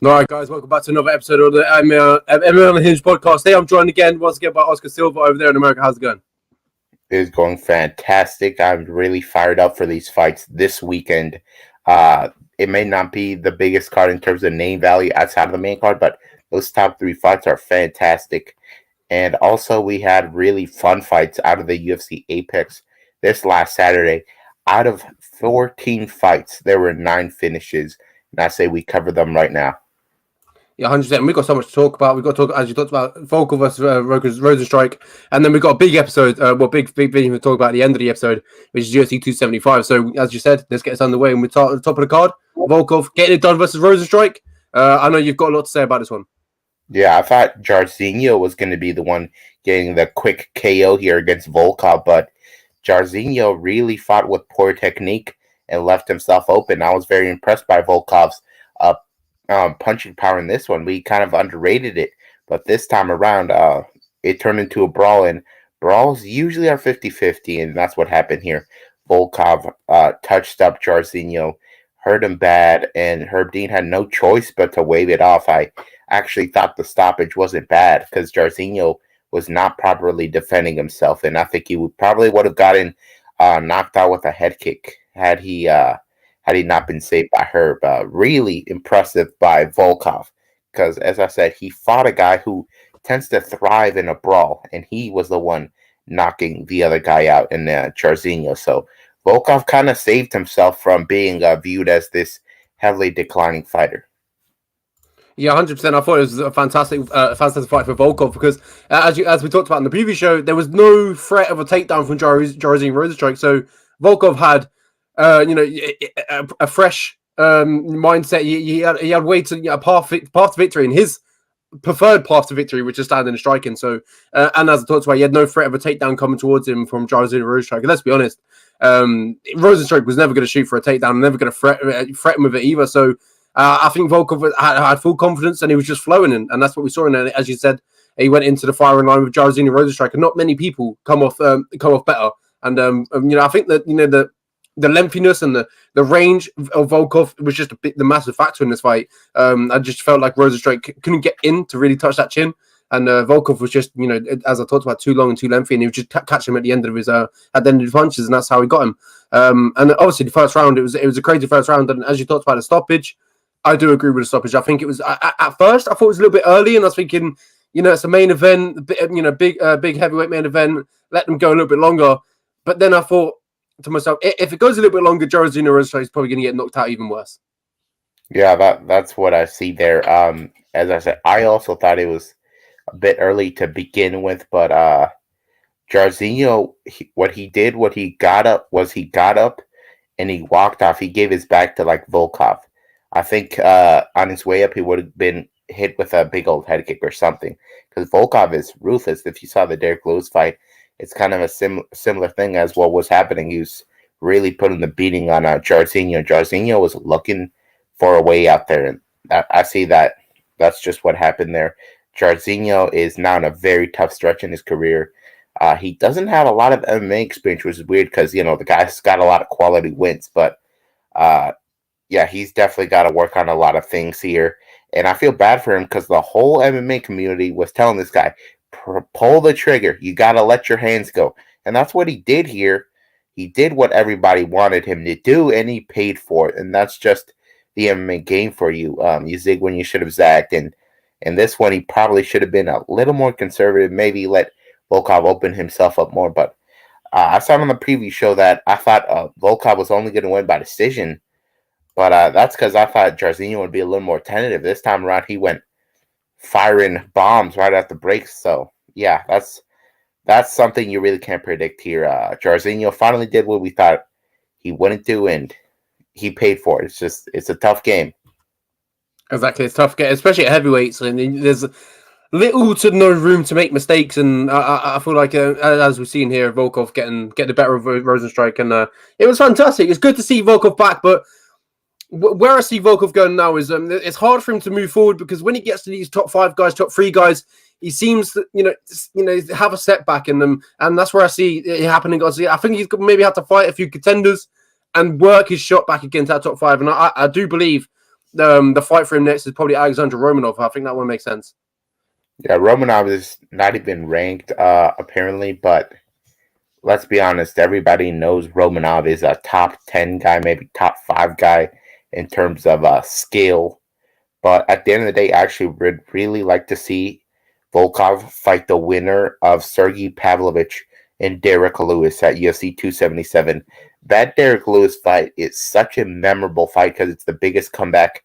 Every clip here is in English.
All right, guys, welcome back to another episode of the MMA.Unhinged podcast. Today, I'm joined once again by Oscar Silva over there in America. How's it going? It is going fantastic. I'm really fired up for these fights this weekend. It may not be the biggest card in terms of name value outside of the main card, but those top three fights are fantastic. And also, we had really fun fights out of the UFC Apex this last Saturday. Out of 14 fights, there were 9 finishes. And I say we cover them right now. Yeah, 100%. We've got so much to talk about. We've got to talk, as you talked about, Volkov versus Rosenstrike. And then we've got a big episode, big thing to talk about at the end of the episode, which is UFC 275. So, as you said, let's get us underway. And we're at the top of the card. Volkov getting it done versus Rosenstrike. I know you've got a lot to say about this one. Yeah, I thought Jairzinho was going to be the one getting the quick KO here against Volkov, but Jairzinho really fought with poor technique and left himself open. I was very impressed by Volkov's punching power in this one. We kind of underrated it, but this time around, it turned into a brawl, and brawls usually are 50-50, and that's what happened here. Volkov touched up Jairzinho, hurt him bad, and Herb Dean had no choice but to wave it off. I actually thought the stoppage wasn't bad because Jairzinho was not properly defending himself, and I think he probably would have gotten knocked out with a head kick had he not been saved by Herb. Really impressive by Volkov because, as I said, he fought a guy who tends to thrive in a brawl, and he was the one knocking the other guy out in Jairzinho. So Volkov kind of saved himself from being viewed as this heavily declining fighter. Yeah, 100%. I thought it was a fantastic fight for Volkov because, as we talked about in the previous show, there was no threat of a takedown from Jairzinho Rosenstrike. So Volkov had, a fresh mindset. He had way to a path to victory, and his preferred path to victory, which is standing and striking. So, and as I talked about, he had no threat of a takedown coming towards him from Jairzinho Rosenstrike. And let's be honest, Rosenstrike was never going to shoot for a takedown, never going to threaten with it either. So. I think Volkov had full confidence and he was just flowing, and that's what we saw. And as you said, he went into the firing line with Jairzinho Rosenstrike, and not many people come off better. And I think that the lengthiness and the range of Volkov was just the massive factor in this fight. I just felt like Rosenstrike couldn't get in to really touch that chin, and Volkov was just as I talked about, too long and too lengthy, and he was just catching him at the end of his punches, and that's how he got him. And obviously the first round, it was a crazy first round, and as you talked about the stoppage. I do agree with the stoppage. I think it was at first. I thought it was a little bit early, and I was thinking, it's a main event, big heavyweight main event. Let them go a little bit longer. But then I thought to myself, if it goes a little bit longer, Jairzinho Rosenstrike is probably going to get knocked out even worse. Yeah, that's what I see there. As I said, I also thought it was a bit early to begin with, but Jairzinho, what he got up and he walked off. He gave his back to Volkov. I think on his way up, he would have been hit with a big old head kick or something. Because Volkov is ruthless. If you saw the Derek Lewis fight, it's kind of a similar thing as what was happening. He was really putting the beating on Jairzinho. Jairzinho was looking for a way out there. And I see that that's just what happened there. Jairzinho is now in a very tough stretch in his career. He doesn't have a lot of MMA experience, which is weird because, the guy's got a lot of quality wins. But yeah, he's definitely got to work on a lot of things here. And I feel bad for him because the whole MMA community was telling this guy, pull the trigger. You got to let your hands go. And that's what he did here. He did what everybody wanted him to do, and he paid for it. And that's just the MMA game for you. You zig when you should have zagged. And in this one, he probably should have been a little more conservative, maybe let Volkov open himself up more. But I said on the preview show that I thought Volkov was only going to win by decision. But that's because I thought Jairzinho would be a little more tentative. This time around, he went firing bombs right at the breaks. So, yeah, that's something you really can't predict here. Jairzinho finally did what we thought he wouldn't do, and he paid for it. It's a tough game. Exactly, it's tough, especially at heavyweights. I mean, there's little to no room to make mistakes, and I feel like as we've seen here, Volkov getting the better of Rosenstrike, and it was fantastic. It's good to see Volkov back, but where I see Volkov going now is it's hard for him to move forward because when he gets to these top 5 guys, top 3 guys, he seems to have a setback in them, and that's where I see it happening. I think he's maybe have to fight a few contenders and work his shot back against that top 5, and I do believe the fight for him next is probably Alexander Romanov. I think that one makes sense. Yeah, Romanov is not even ranked, apparently, but let's be honest, everybody knows Romanov is a top 10 guy, maybe top 5 guy in terms of skill. But at the end of the day, I actually would really like to see Volkov fight the winner of Sergey Pavlovich and Derek Lewis at UFC 277. That Derek Lewis fight is such a memorable fight because it's the biggest comeback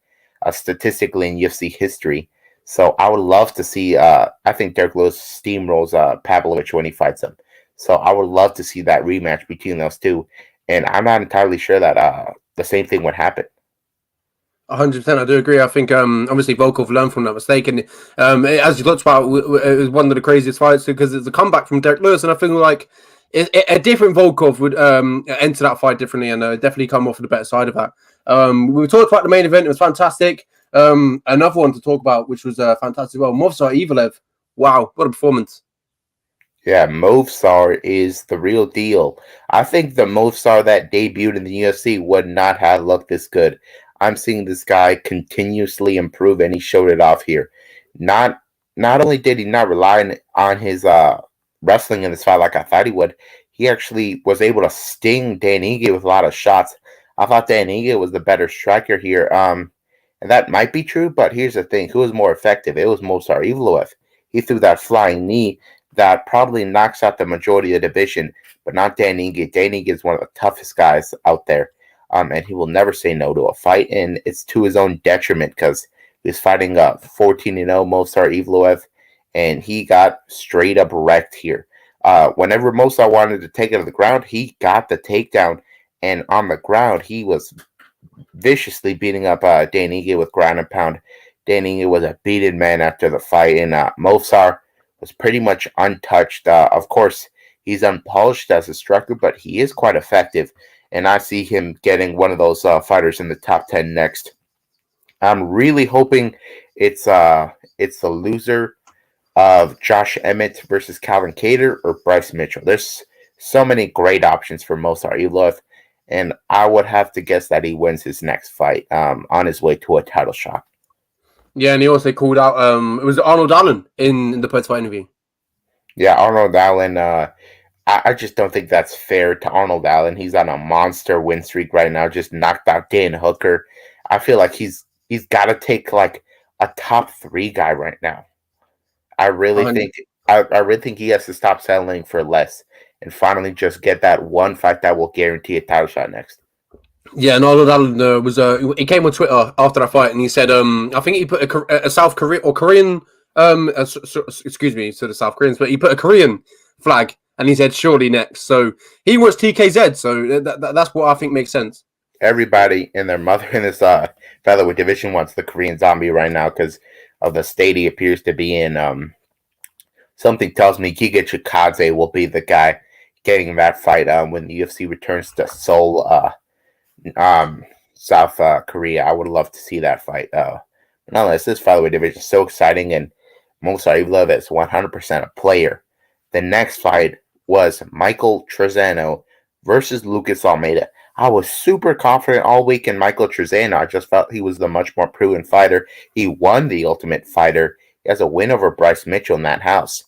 statistically in UFC history. So I would love to see, I think Derek Lewis steamrolls Pavlovich when he fights him. So I would love to see that rematch between those two. And I'm not entirely sure that the same thing would happen. 100%, I do agree. I think obviously Volkov learned from that mistake, and as you talked about, it was one of the craziest fights because it's a comeback from Derek Lewis, and I think like a different Volkov would enter that fight differently, and definitely come off the better side of that. We talked about the main event; it was fantastic. Another one to talk about, which was fantastic as well, Movsar Evloev. Wow, what a performance! Yeah, Movsar is the real deal. I think the Movsar that debuted in the UFC would not have looked this good. I'm seeing this guy continuously improve, and he showed it off here. Not only did he not rely on his wrestling in this fight like I thought he would, he actually was able to sting Dan Ige with a lot of shots. I thought Dan Ige was the better striker here. And that might be true, but here's the thing. Who was more effective? It was Movsar Evloev. He threw that flying knee that probably knocks out the majority of the division, but not Dan Ige. Dan Ige is one of the toughest guys out there. And he will never say no to a fight, and it's to his own detriment because he's fighting 14-0 Movsar Evloev, and he got straight up wrecked here. Whenever Movsar wanted to take it to the ground, he got the takedown, and on the ground, he was viciously beating up Dan Ige with ground and pound. Dan Ige was a beaten man after the fight, and Movsar was pretty much untouched. Of course, he's unpolished as a striker, but he is quite effective. And I see him getting one of those fighters in the top 10 next. I'm really hoping it's the loser of Josh Emmett versus Calvin Kattar or Bryce Mitchell. There's so many great options for Movsar Evloev, and I would have to guess that he wins his next fight on his way to a title shot. Yeah, and he also called out it was Arnold Allen in the post-fight interview. Yeah, Arnold Allen. I just don't think that's fair to Arnold Allen. He's on a monster win streak right now, just knocked out Dan Hooker. I feel like he's got to take like a top 3 guy right now. I really think he has to stop settling for less and finally just get that one fight that will guarantee a title shot next. Yeah, and Arnold Allen was he came on Twitter after that fight, and he said I think he put a South Korean or Korean excuse me to the South Koreans, but he put a Korean flag. And he said, surely next. So he wants TKZ. So that's what I think makes sense. Everybody and their mother in this featherweight division wants the Korean Zombie right now because of the state he appears to be in. Something tells me Giga Chikadze will be the guy getting that fight when the UFC returns to Seoul, South Korea. I would love to see that fight. Nonetheless, this featherweight division is so exciting, and Movsar Evloev is 100% a player. The next fight was Michael Trezano versus Lucas Almeida. I was super confident all week in Michael Trezano. I just felt he was the much more proven fighter. He won the Ultimate Fighter. He has a win over Bryce Mitchell in that house.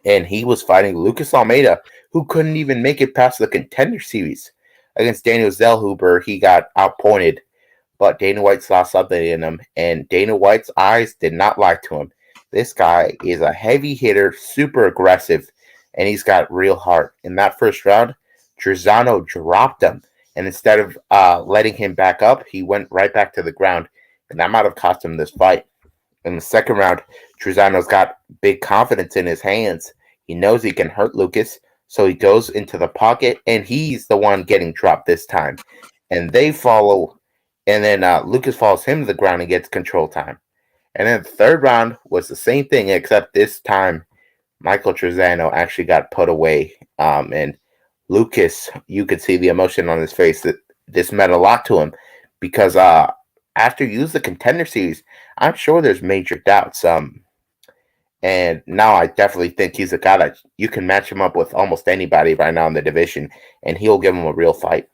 And he was fighting Lucas Almeida, who couldn't even make it past the Contender Series. Against Daniel Zellhuber, he got outpointed. But Dana White saw something in him, and Dana White's eyes did not lie to him. This guy is a heavy hitter, super aggressive, and he's got real heart. In that first round, Trezano dropped him, and instead of letting him back up, he went right back to the ground, and that might have cost him this fight. In the second round, Trezano's got big confidence in his hands. He knows he can hurt Lucas, so he goes into the pocket, and he's the one getting dropped this time. And they follow, and then Lucas follows him to the ground and gets control time. And then the third round was the same thing, except this time Michael Trezano actually got put away. And Lucas, you could see the emotion on his face that this meant a lot to him because after you use the Contender Series, I'm sure there's major doubts. And now I definitely think he's a guy that you can match him up with almost anybody right now in the division, and he'll give him a real fight.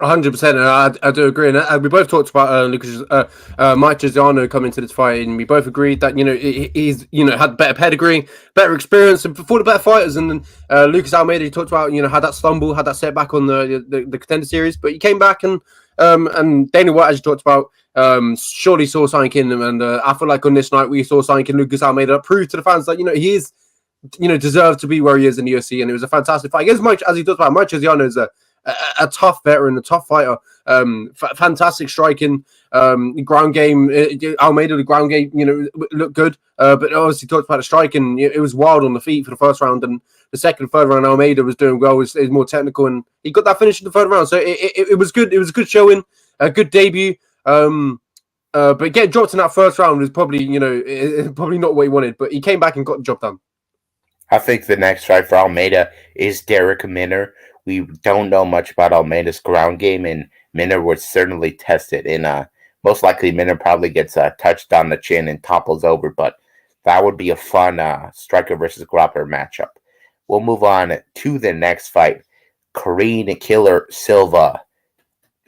100%, and I do agree. And we both talked about Lucas, Mike Gisano coming to this fight, and we both agreed that he's had better pedigree, better experience, and for the better fighters. And then Lucas Almeida, he talked about had that stumble, had that setback on the contender series, but he came back and Dana White, as you talked about, surely saw something in him, and I feel like on this night we saw something in Lucas Almeida that proved to the fans that he is deserved to be where he is in the UFC, and it was a fantastic fight. Against Mike, as he talked about, Mike Gisano is a tough veteran, a tough fighter, fantastic striking, ground game. Almeida, the ground game, looked good, but obviously talked about the striking. It was wild on the feet for the first round, and the second and third round, Almeida was doing well. It was more technical, and he got that finish in the third round. So it was good. It was a good showing, a good debut. But getting dropped in that first round was probably, probably not what he wanted. But he came back and got the job done. I think the next fight for Almeida is Derek Minner. We don't know much about Almeida's ground game, and Minner would certainly test it. And most likely, Minner probably gets touched on the chin and topples over, but that would be a fun striker versus grappler matchup. We'll move on to the next fight. Korean Killer Silva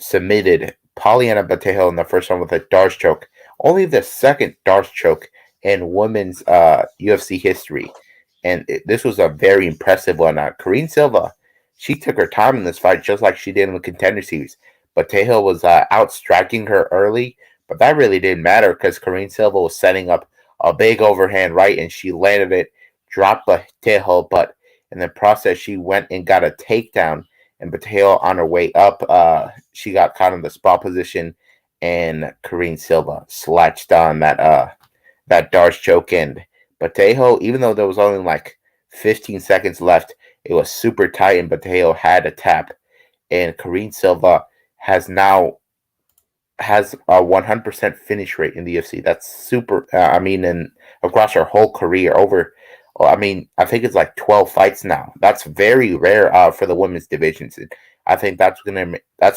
submitted Poliana Batejo in the first round with a Darce choke. Only the second Darce choke in women's UFC history. And this was a very impressive one. Korean Silva, she took her time in this fight just like she did in the Contender Series. Batejo was outstriking her early, but that really didn't matter because Korean Silva was setting up a big overhand right, and she landed it, dropped Batejo, but in the process, she went and got a takedown, and Batejo on her way up, she got caught in the spot position, and Korean Silva slatched on that Darce choke end. Batejo, even though there was only like 15 seconds left, it was super tight, and Batejo had a tap. And Korean Silva has a 100% finish rate in the UFC. That's super. And across her whole career, I think it's like 12 fights now. That's very rare for the women's divisions. And I think that's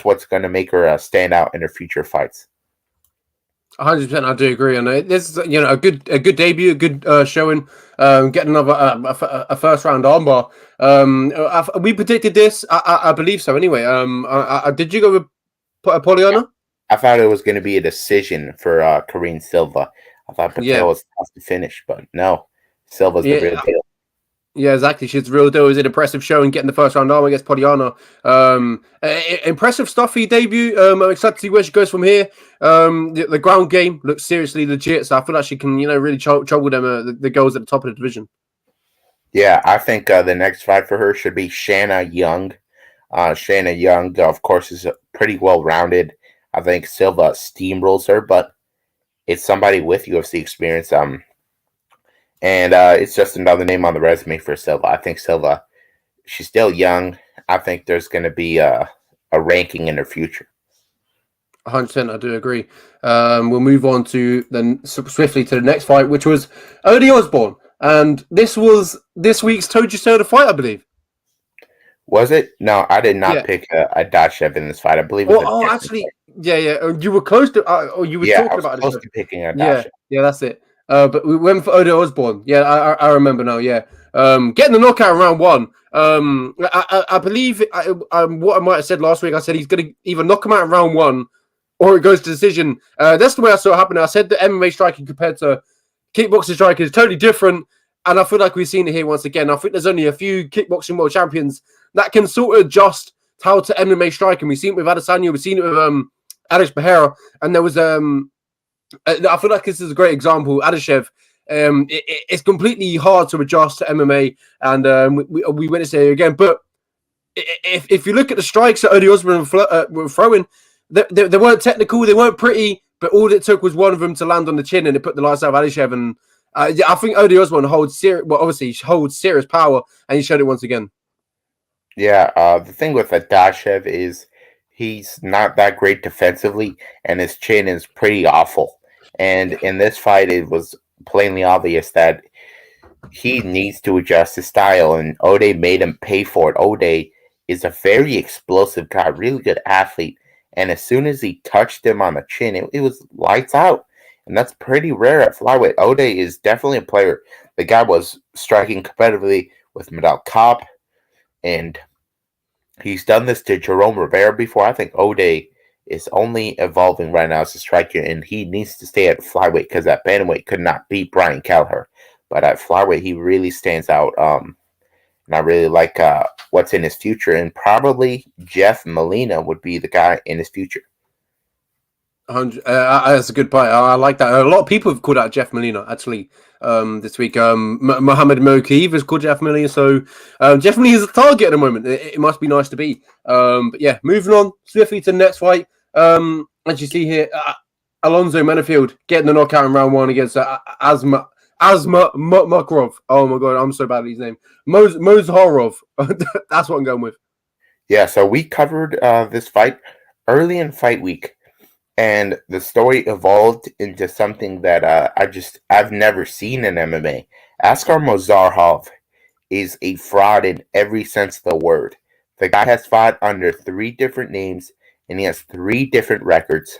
what's gonna make her stand out in her future fights. 100%, I do agree, and this is a good debut, a good showing. Getting another a first round armbar. We predicted this, I believe so. Anyway, did you go with Poliana? I thought it was going to be a decision for Korean Silva. I thought Patel was tough to finish, but no, Silva's the real deal. Yeah, exactly. She's the real deal. It was an impressive show and getting the first round arm against Poliana. Impressive stuff for your debut. I'm excited to see where she goes from here. The ground game looks seriously legit, so I feel like she can, really trouble them, the girls at the top of the division. Yeah, I think the next fight for her should be Shanna Young. Shanna Young, of course, is pretty well-rounded. I think Silva steamrolls her, but it's somebody with UFC experience. And it's just another name on the resume for Silva. I think Silva, she's still young. I think there's going to be a ranking in her future. 100%, I do agree. We'll move on to swiftly to the next fight, which was Odi Osbourne. And this was this week's Toji Soda fight, I believe. Was it? No, I did not pick Adashev in this fight. I believe it was actually, fight. You were close to, you were talking about close to picking Adashev. Yeah, that's it. But we went for Odi Osbourne. Yeah, I remember now. Yeah, getting the knockout in round one. I believe what I might have said last week. I said he's going to either knock him out in round one, or it goes to decision. That's the way I saw it happen. I said the MMA striking compared to kickboxing striking is totally different, and I feel like we've seen it here once again. I think there's only a few kickboxing world champions that can sort of adjust how to MMA striking. We've seen it with Adesanya, we've seen it with Alex Pereira, and there was I feel like this is a great example. Adeshev, it's completely hard to adjust to MMA, and we witnessed it again. But if you look at the strikes that Odi Osbourne were throwing, they weren't technical, they weren't pretty, but all it took was one of them to land on the chin, and it put the lights out of Adeshev. And I think Odi Osbourne holds serious power, and he showed it once again. Yeah, the thing with Adashev is he's not that great defensively, and his chin is pretty awful. And in this fight, it was plainly obvious that he needs to adjust his style, and Ode made him pay for it. Ode is a very explosive guy, really good athlete, and as soon as he touched him on the chin, it was lights out, and that's pretty rare at flyweight. Ode is definitely a player. The guy was striking competitively with Medal Kopp, and He's done this to Jerome Rivera before. I think O'Day is only evolving right now as a striker, and he needs to stay at flyweight because at bantamweight could not beat Brian Kelleher. But at flyweight, he really stands out. And I really like what's in his future, and probably Jeff Molina would be the guy in his future. That's a good point. I like that. A lot of people have called out Jeff Molina actually this week. Mohammed Mokeev has called Jeff Molina, so Jeff Molina is a target at the moment. It must be nice to be. But yeah, moving on swiftly to the next fight. As you see here, Alonzo Menifield getting the knockout in round 1 against Asma Makarov. Oh my god, I'm so bad at his name. Mozharov. That's what I'm going with. Yeah, so we covered this fight early in fight week. And the story evolved into something that I've never seen in MMA. Askar Mozharov is a fraud in every sense of the word. The guy has fought under 3 different names, and he has 3 different records.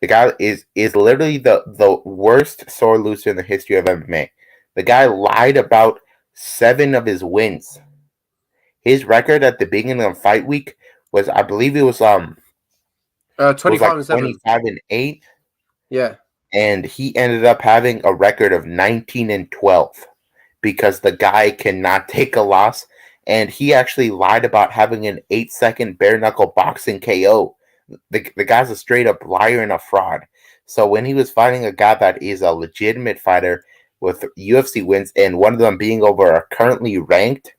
The guy is literally the worst sore loser in the history of MMA. The guy lied about 7 of his wins. His record at the beginning of fight week was, I believe it was 25 and 7. 25 and 8. Yeah. And he ended up having a record of 19 and 12 because the guy cannot take a loss. And he actually lied about having an 8-second bare knuckle boxing KO. The guy's a straight up liar and a fraud. So when he was fighting a guy that is a legitimate fighter with UFC wins, and one of them being over a currently ranked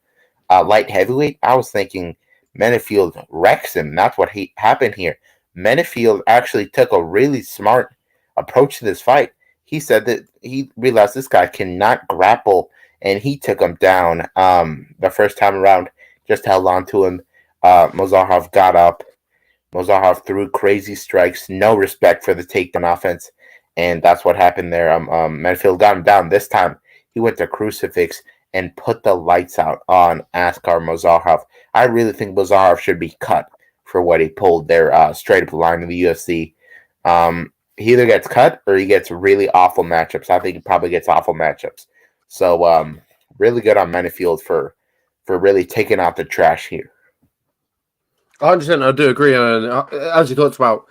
light heavyweight, I was thinking Menifield wrecks him. That's what happened here. Menifield actually took a really smart approach to this fight. He said that he realized this guy cannot grapple, and he took him down the first time around, just held on to him. Mozharov got up. Mozharov threw crazy strikes, no respect for the takedown offense, and that's what happened there. Menifield got him down. This time, he went to crucifix and put the lights out on Askar Mozharov. I really think Mozharov should be cut for what he pulled there, straight up the line in the UFC. He either gets cut or he gets really awful matchups. I think he probably gets awful matchups. So really good on Menifield for really taking out the trash here. 100%, I do agree. As you talked about,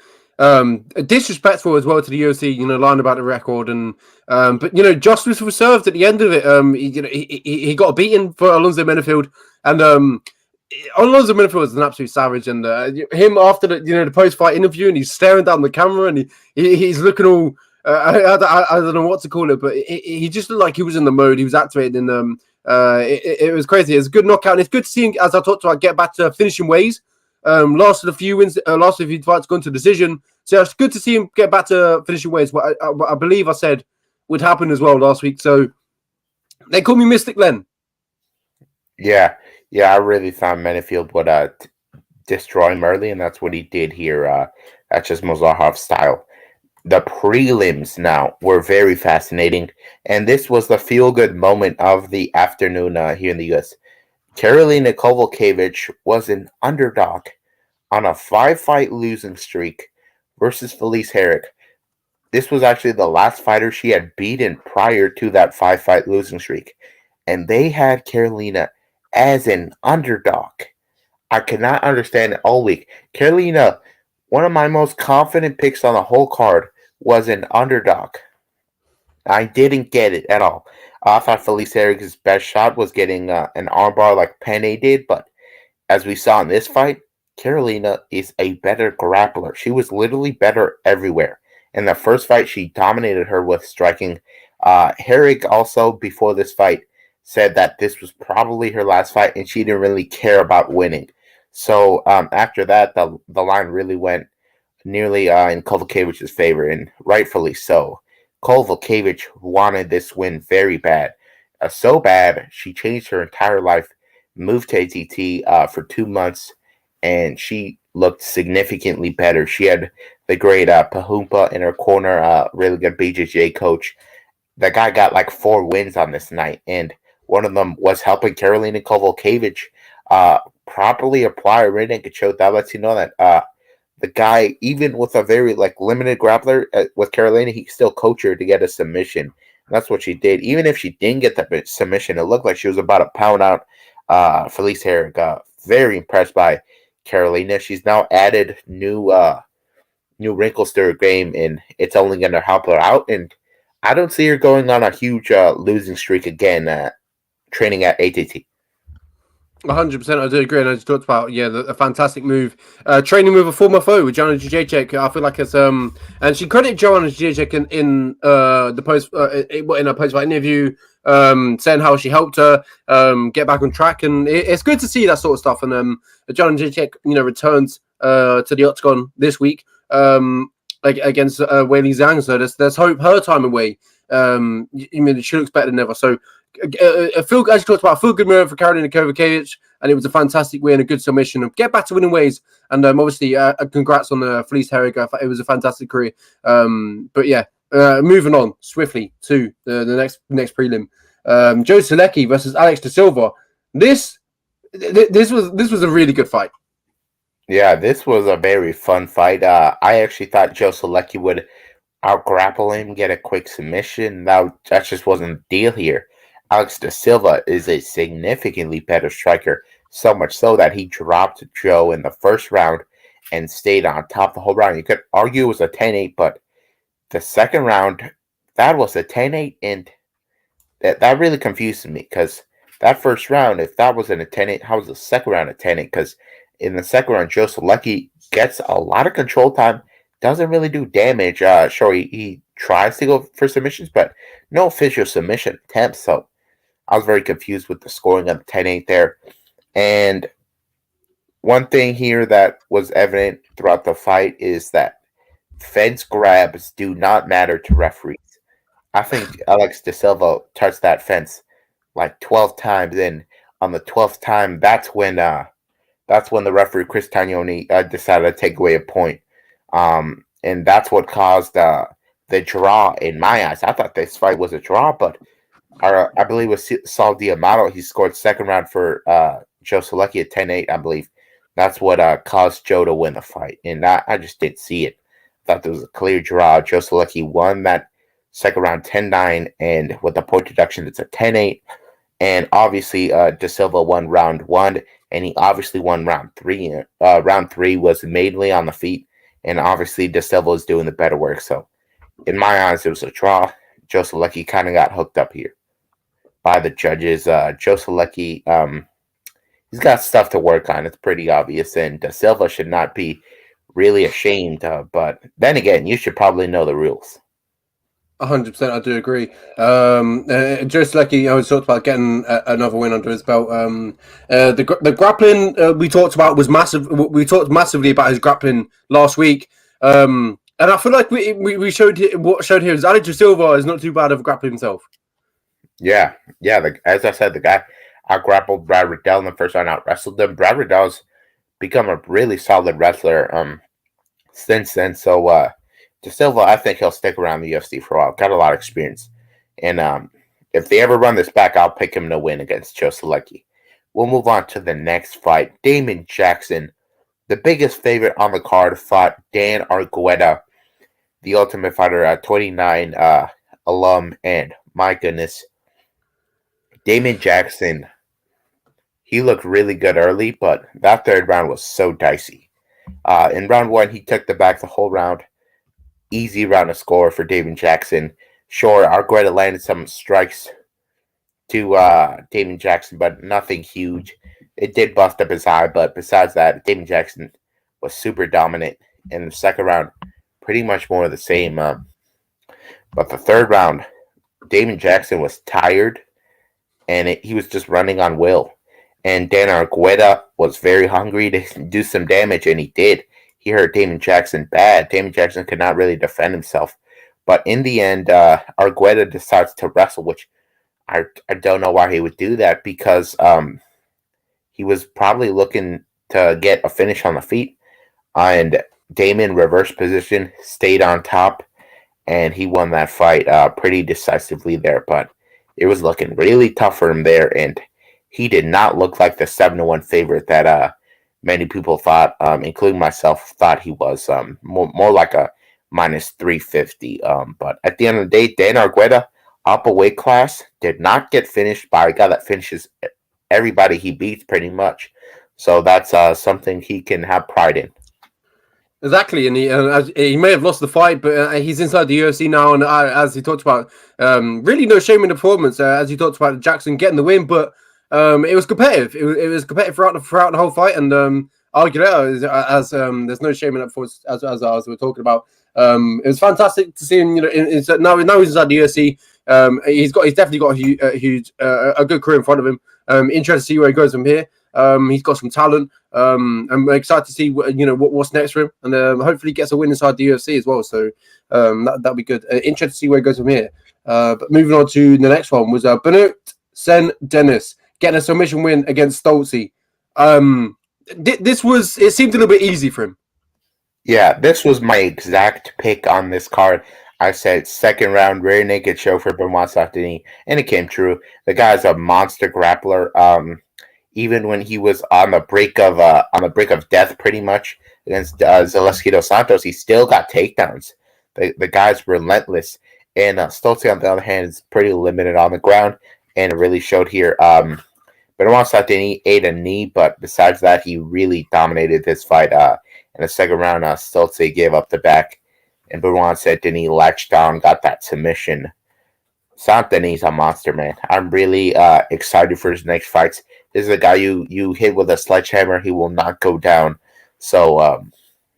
disrespectful as well to the UFC. Lying about the record, and but justice was served at the end of it. He got beaten for Alonzo Menifield, and Alonzo Menifield was an absolute savage. And him after the post-fight interview, and he's staring down the camera, and he's looking all. I don't know what to call it, but he just looked like he was in the mode. He was activated, and it was crazy. It's a good knockout, and it's good to see him, as I talked about, get back to finishing ways. Lasted a few wins, lasted a few fights, gone to decision. So it's good to see him get back to finishing ways. What I believe I said would happen as well last week. So they call me Mystic Len. Yeah, I really thought Menifield would destroy him early, and that's what he did here. That's just Mozharov's style. The prelims now were very fascinating, and this was the feel-good moment of the afternoon here in the U.S. Karolina Kowalkiewicz was an underdog on a 5-fight losing streak versus Felice Herrig. This was actually the last fighter she had beaten prior to that 5-fight losing streak. And they had Karolina as an underdog. I could not understand it all week. Karolina, one of my most confident picks on the whole card, was an underdog. I didn't get it at all. I thought Felice Herrig's best shot was getting an armbar like Penne did, but as we saw in this fight, Karolina is a better grappler. She was literally better everywhere. In the first fight, she dominated her with striking. Herrig also, before this fight, said that this was probably her last fight, and she didn't really care about winning. So after that, the line really went nearly in Kowalkiewicz's favor, and rightfully so. Kowalkiewicz wanted this win very bad. So bad, she changed her entire life, moved to ATT for 2 months, and she looked significantly better. She had the great Pahumpa in her corner, really good BJJ coach. The guy got like 4 wins on this night, and one of them was helping Karolina Kowalkiewicz properly apply a rear naked choke. That lets you know that the guy, even with a very limited grappler with Karolina, he still coached her to get a submission. And that's what she did. Even if she didn't get the submission, it looked like she was about to pound out Felice Herrig. very impressed by Carolina. She's now added new wrinkles to her game, and it's only going to help her out. And I don't see her going on a huge losing streak again training at ATT. 100%, I do agree, and I just talked about a fantastic move, training with a former foe with Joanna Jędrzejczyk. I feel like it's and she credited Joanna Jędrzejczyk in the post in a post-fight interview, saying how she helped her get back on track, and it's good to see that sort of stuff. And Joanna Jędrzejczyk, returns to the octagon this week against Weili Zhang. So there's hope her time away. She looks better than ever. So as you talked about, a feel good move for Karolina Kowalkiewicz, and it was a fantastic win, a good submission, and get back to winning ways. And obviously, congrats on Felice Herrig. It was a fantastic career. But yeah, moving on swiftly to the next prelim. Joe Solecki versus Alex De Silva. This was a really good fight. Yeah, this was a very fun fight. I actually thought Joe Solecki would out-grapple him, get a quick submission. That just wasn't the deal here. Alex De Silva is a significantly better striker, so much so that he dropped Joe in the first round and stayed on top the whole round. You could argue it was a 10-8, but the second round, that was a 10-8, and that really confused me, because that first round, if that wasn't a 10-8, how was the second round a 10-8? Because in the second round, Joe Solecki gets a lot of control time, doesn't really do damage. Sure, he tries to go for submissions, but no official submission attempts, so I was very confused with the scoring of the 10-8 there. And one thing here that was evident throughout the fight is that fence grabs do not matter to referees. I think Alex De Silva touched that fence like 12 times, and on the 12th time, that's when the referee Chris Tagnoni decided to take away a point. And that's what caused the draw in my eyes. I thought this fight was a draw, but I believe it was Saul D'Amato. He scored second round for Joe Solecki at 10-8, I believe. That's what caused Joe to win the fight. And I just didn't see it. I thought there was a clear draw. Joe Solecki won that second round 10-9, and with the point deduction, it's a 10-8. And obviously, De Silva won round 1, and he obviously won round 3. Round 3 was mainly on the feet, and obviously De Silva was doing the better work. So, in my eyes, it was a draw. Joe Solecki kind of got hooked up here by the judges. Joe Solecki, he's got stuff to work on. It's pretty obvious, and De Silva should not be really ashamed. But then again, you should probably know the rules. 100%, I do agree. Joe Solecki, I was talked about getting another win under his belt. The grappling we talked about was massive. We talked massively about his grappling last week. And I feel like we showed what showed here is Alex De Silva is not too bad of a grappler himself. Yeah. As I said, the guy out-grappled Brad Riddell in the first round, out-wrestled him. Brad Riddell's become a really solid wrestler since then. So De Silva, I think he'll stick around the UFC for a while. Got a lot of experience. And if they ever run this back, I'll pick him to win against Joe Solecki. We'll move on to the next fight. Damon Jackson, the biggest favorite on the card, fought Dan Argueta, the Ultimate Fighter 29 alum, and my goodness, Damon Jackson, he looked really good early, but that third round was so dicey. In round 1, he took the back the whole round. Easy round of score for Damon Jackson. Sure, Argueta landed some strikes to Damon Jackson, but nothing huge. It did bust up his eye, but besides that, Damon Jackson was super dominant. In the second round, pretty much more of the same. But the third round, Damon Jackson was tired, and he was just running on will. And Dan Argueta was very hungry to do some damage, and he did. He hurt Damon Jackson bad. Damon Jackson could not really defend himself. But in the end, Argueta decides to wrestle, which I don't know why he would do that, because he was probably looking to get a finish on the feet. And Damon reverse position, stayed on top, and he won that fight pretty decisively there. But it was looking really tough for him there, and he did not look like the 7-1 favorite that many people thought, including myself, thought he was. More like a minus 350. But at the end of the day, Dan Argueta, up a weight class, did not get finished by a guy that finishes everybody he beats pretty much. So that's something he can have pride in. Exactly, and he may have lost the fight, but he's inside the UFC now, and as he talked about, really no shame in the performance. As he talked about Jackson getting the win, but it was competitive. It was competitive throughout the whole fight, and Arguello, as there's no shame in that performance, as we were talking about. It was fantastic to see him. You know, now he's inside the UFC. He's definitely got a good career in front of him. Interested to see where he goes from here. He's got some talent. I'm excited to see what's next for him, and hopefully gets a win inside the UFC as well. So that'll be good. Interested to see where it goes from here. But moving on to the next one was Bernard Sen Dennis getting a submission win against Stolze. It seemed a little bit easy for him. Yeah, this was my exact pick on this card. I said second round rear naked choke for Benoit Saint-Denis, and it came true. The guy's a monster grappler. Even when he was on the brink of death, pretty much against Zaleski dos Santos, he still got takedowns. The guy's relentless, and Stolze on the other hand is pretty limited on the ground, and it really showed here. Benoit Saint-Denis ate a knee, but besides that, he really dominated this fight. In the second round, Stolze gave up the back, and Benoit Saint-Denis latched down, got that submission. Saint-Denis a monster, man. I'm really excited for his next fights. This is a guy you hit with a sledgehammer, he will not go down. So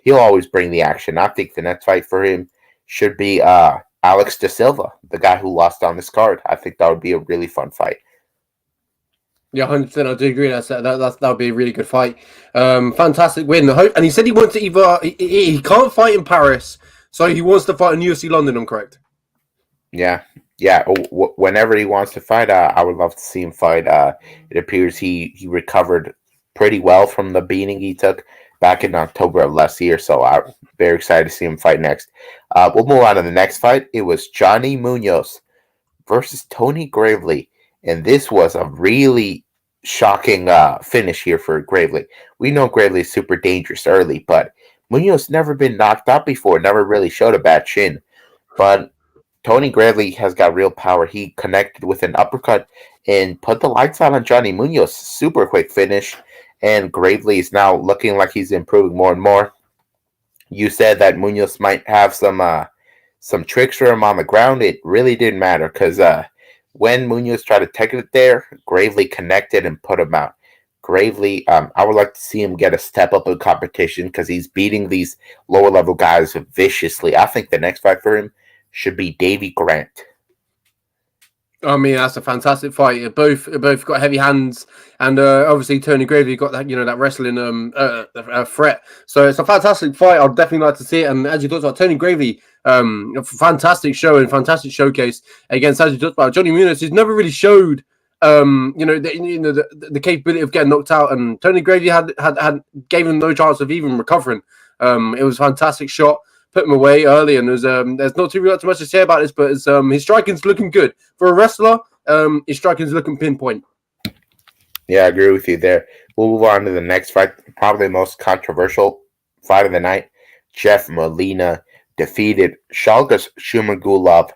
he'll always bring the action. I think the next fight for him should be Alex de Silva, the guy who lost on this card. I think that would be a really fun fight. Yeah, 100%. I do agree. That would be a really good fight. Fantastic win. And he said he wants to he can't fight in Paris, so he wants to fight in UFC London. I'm correct. Yeah. Whenever he wants to fight, I would love to see him fight. It appears he recovered pretty well from the beating he took back in October of last year. So I'm very excited to see him fight next. We'll move on to the next fight. It was Johnny Munoz versus Tony Gravely. And this was a really shocking finish here for Gravely. We know Gravely is super dangerous early, but Munoz never been knocked out before, never really showed a bad chin. But Tony Gravely has got real power. He connected with an uppercut and put the lights on Johnny Munoz. Super quick finish. And Gravely is now looking like he's improving more and more. You said that Munoz might have some tricks for him on the ground. It really didn't matter because when Munoz tried to take it there, Gravely connected and put him out. Gravely, I would like to see him get a step up in competition because he's beating these lower level guys viciously. I think the next fight for him should be Davy Grant. I mean, that's a fantastic fight. Both got heavy hands, and obviously Tony Gravely got that that wrestling threat. So it's a fantastic fight. I'd definitely like to see it. And as you talked about, Tony Gravely, a fantastic show and fantastic showcase against, as you talked about, Johnny Munoz, who's never really showed the capability of getting knocked out. And Tony Gravely had gave him no chance of even recovering. It was a fantastic shot. Put him away early, and there's not too much to say about this, but his striking's looking good for a wrestler. His striking's looking pinpoint. Yeah, I agree with you there. We'll move on to the next fight, probably the most controversial fight of the night. Jeff Molina defeated Shalgas Shumagulov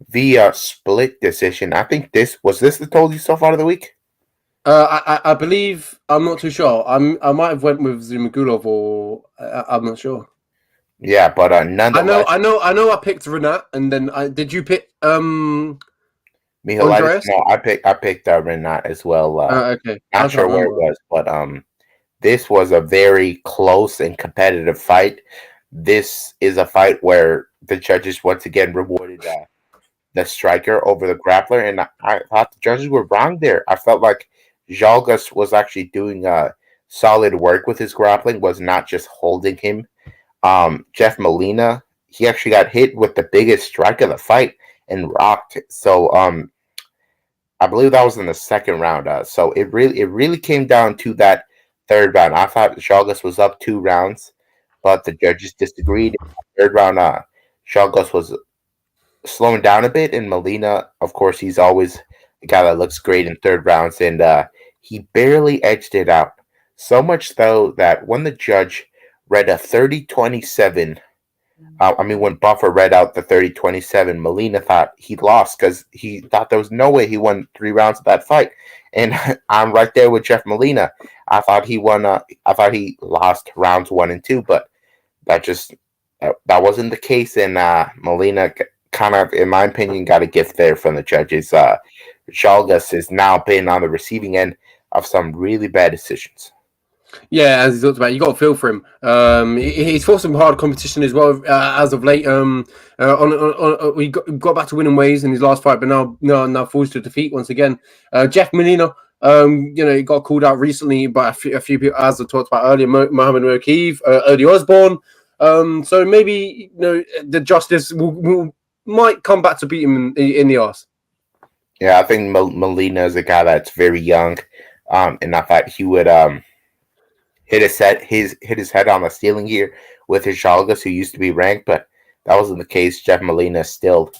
via split decision. I think this was the told you so far of the week. I believe, I'm not too sure. I might have went with Zumagulov, or I'm not sure. Yeah, but nonetheless, I know. I picked Renat, and then did you pick Mihalaitis? No, I picked Renat as well. Okay, not sure where it was, but this was a very close and competitive fight. This is a fight where the judges once again rewarded the striker over the grappler, and I thought the judges were wrong there. I felt like Jalgas was actually doing solid work with his grappling, was not just holding him. Jeff Molina, he actually got hit with the biggest strike of the fight and rocked. So I believe that was in the second round. So it really came down to that third round. I thought Jalgas was up 2 rounds, but the judges disagreed. In the third round, Jalgas was slowing down a bit, and Molina, of course, he's always a guy that looks great in third rounds, and he barely edged it out. So much, though, that when the judge read a 30-27 When Buffer read out the 30-27, Molina thought he lost because he thought there was no way he won 3 rounds of that fight. And I'm right there with Jeff Molina. I thought he won. I thought he lost rounds 1 and 2, but that just that wasn't the case. And Molina kind of, in my opinion, got a gift there from the judges. Jalgas has now been on the receiving end of some really bad decisions. Yeah, as he talked about, you got to feel for him. He's fought some hard competition as well as of late. We got back to winning ways in his last fight, but now forced to defeat once again. Jeff Molina, he got called out recently by a few people, as I talked about earlier. Mohamed Mokaev, Eddie Osborne. So maybe the justice might come back to beat him in the arse. Yeah, I think Molina is a guy that's very young, and I thought he would hit his head on the ceiling here with his Jalgas, who used to be ranked, but that wasn't the case. Jeff Molina is still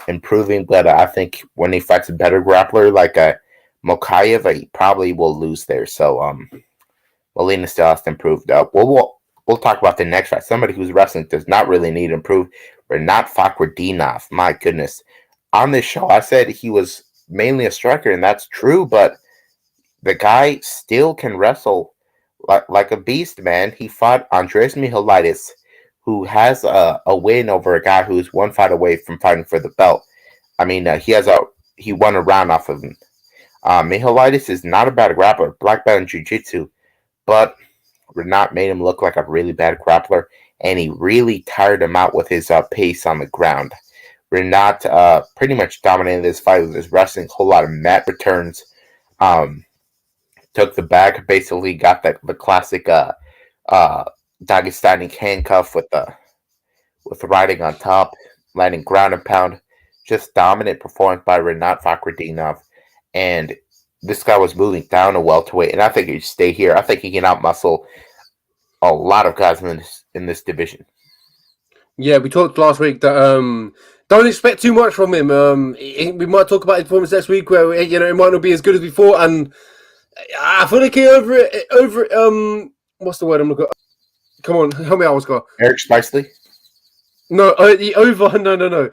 improving, but I think when he fights a better grappler like a Mokaev, he probably will lose there. So Molina still has to improve. We'll talk about the next fight. Somebody who's wrestling does not really need to improve. Renat Fakhretdinov. My goodness. On this show, I said he was mainly a striker, and that's true, but the guy still can wrestle like a beast, man. He fought Andres Mihalaitis, who has a win over a guy who's 1 fight away from fighting for the belt. I mean, he won a round off of him. Mihalaitis is not a bad grappler, black belt in jiu-jitsu, but Renat made him look like a really bad grappler, and he really tired him out with his pace on the ground. Renat pretty much dominated this fight with his wrestling, a whole lot of mat returns. Took the back, basically got the classic Dagestani handcuff with the riding on top, landing ground and pound. Just dominant performance by Renat Fakhretdinov. And this guy was moving down a welterweight, and I think he should stay here. I think he can outmuscle a lot of guys in this division. Yeah, we talked last week that don't expect too much from him. We might talk about his performance next week, where it might not be as good as before, and I feel like he over what's the word I'm looking at? Come on, help me out, Oscar. Eric Spicely? No, he over. No.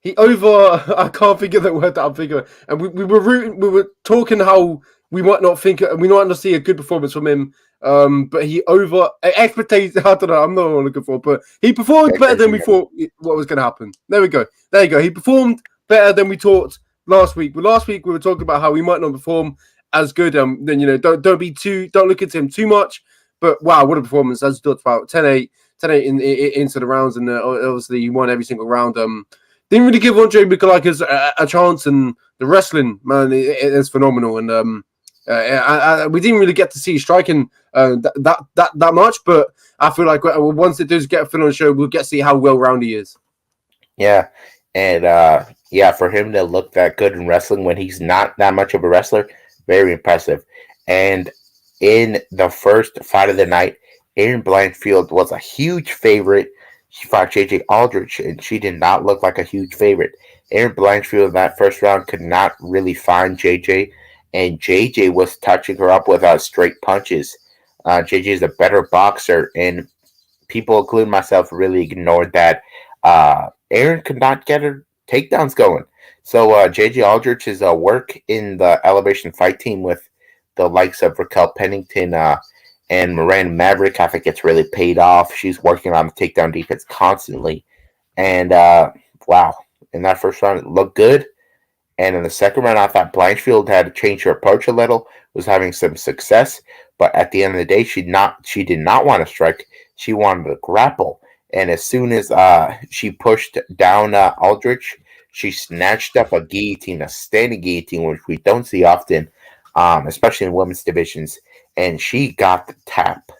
He over. I can't think of the word that I'm thinking of. And we were talking how we might not see a good performance from him. But he over expectations. I don't know. I'm not looking for, but he performed better than we thought what was going to happen. There you go. He performed better than we thought last week. But last week we were talking about how we might not perform as good. Then don't look into him too much. But wow, what a performance! As you talked about, 10-8 into the rounds, and obviously he won every single round. Didn't really give Andre Mikolaitis a chance, and the wrestling, man, is phenomenal. And we didn't really get to see striking that much, but I feel like once it does get a film on the show, we'll get to see how well-rounded he is. Yeah, and for him to look that good in wrestling when he's not that much of a wrestler, very impressive. And in the first fight of the night, Erin Blanchfield was a huge favorite. She fought JJ Aldrich, and she did not look like a huge favorite. Erin Blanchfield in that first round could not really find JJ, and JJ was touching her up with straight punches. JJ is a better boxer, and people, including myself, really ignored that. Erin could not get her takedowns going. So JJ Aldrich's work in the Elevation Fight Team with the likes of Raquel Pennington and Miranda Maverick, I think it's really paid off. She's working on the takedown defense constantly. And wow, in that first round, it looked good. And in the second round, I thought Blanchfield had to change her approach a little, was having some success. But at the end of the day, she did not want to strike. She wanted to grapple. And as soon as she pushed down Aldrich, she snatched up a guillotine, a standing guillotine, which we don't see often, especially in women's divisions. And she got the tap.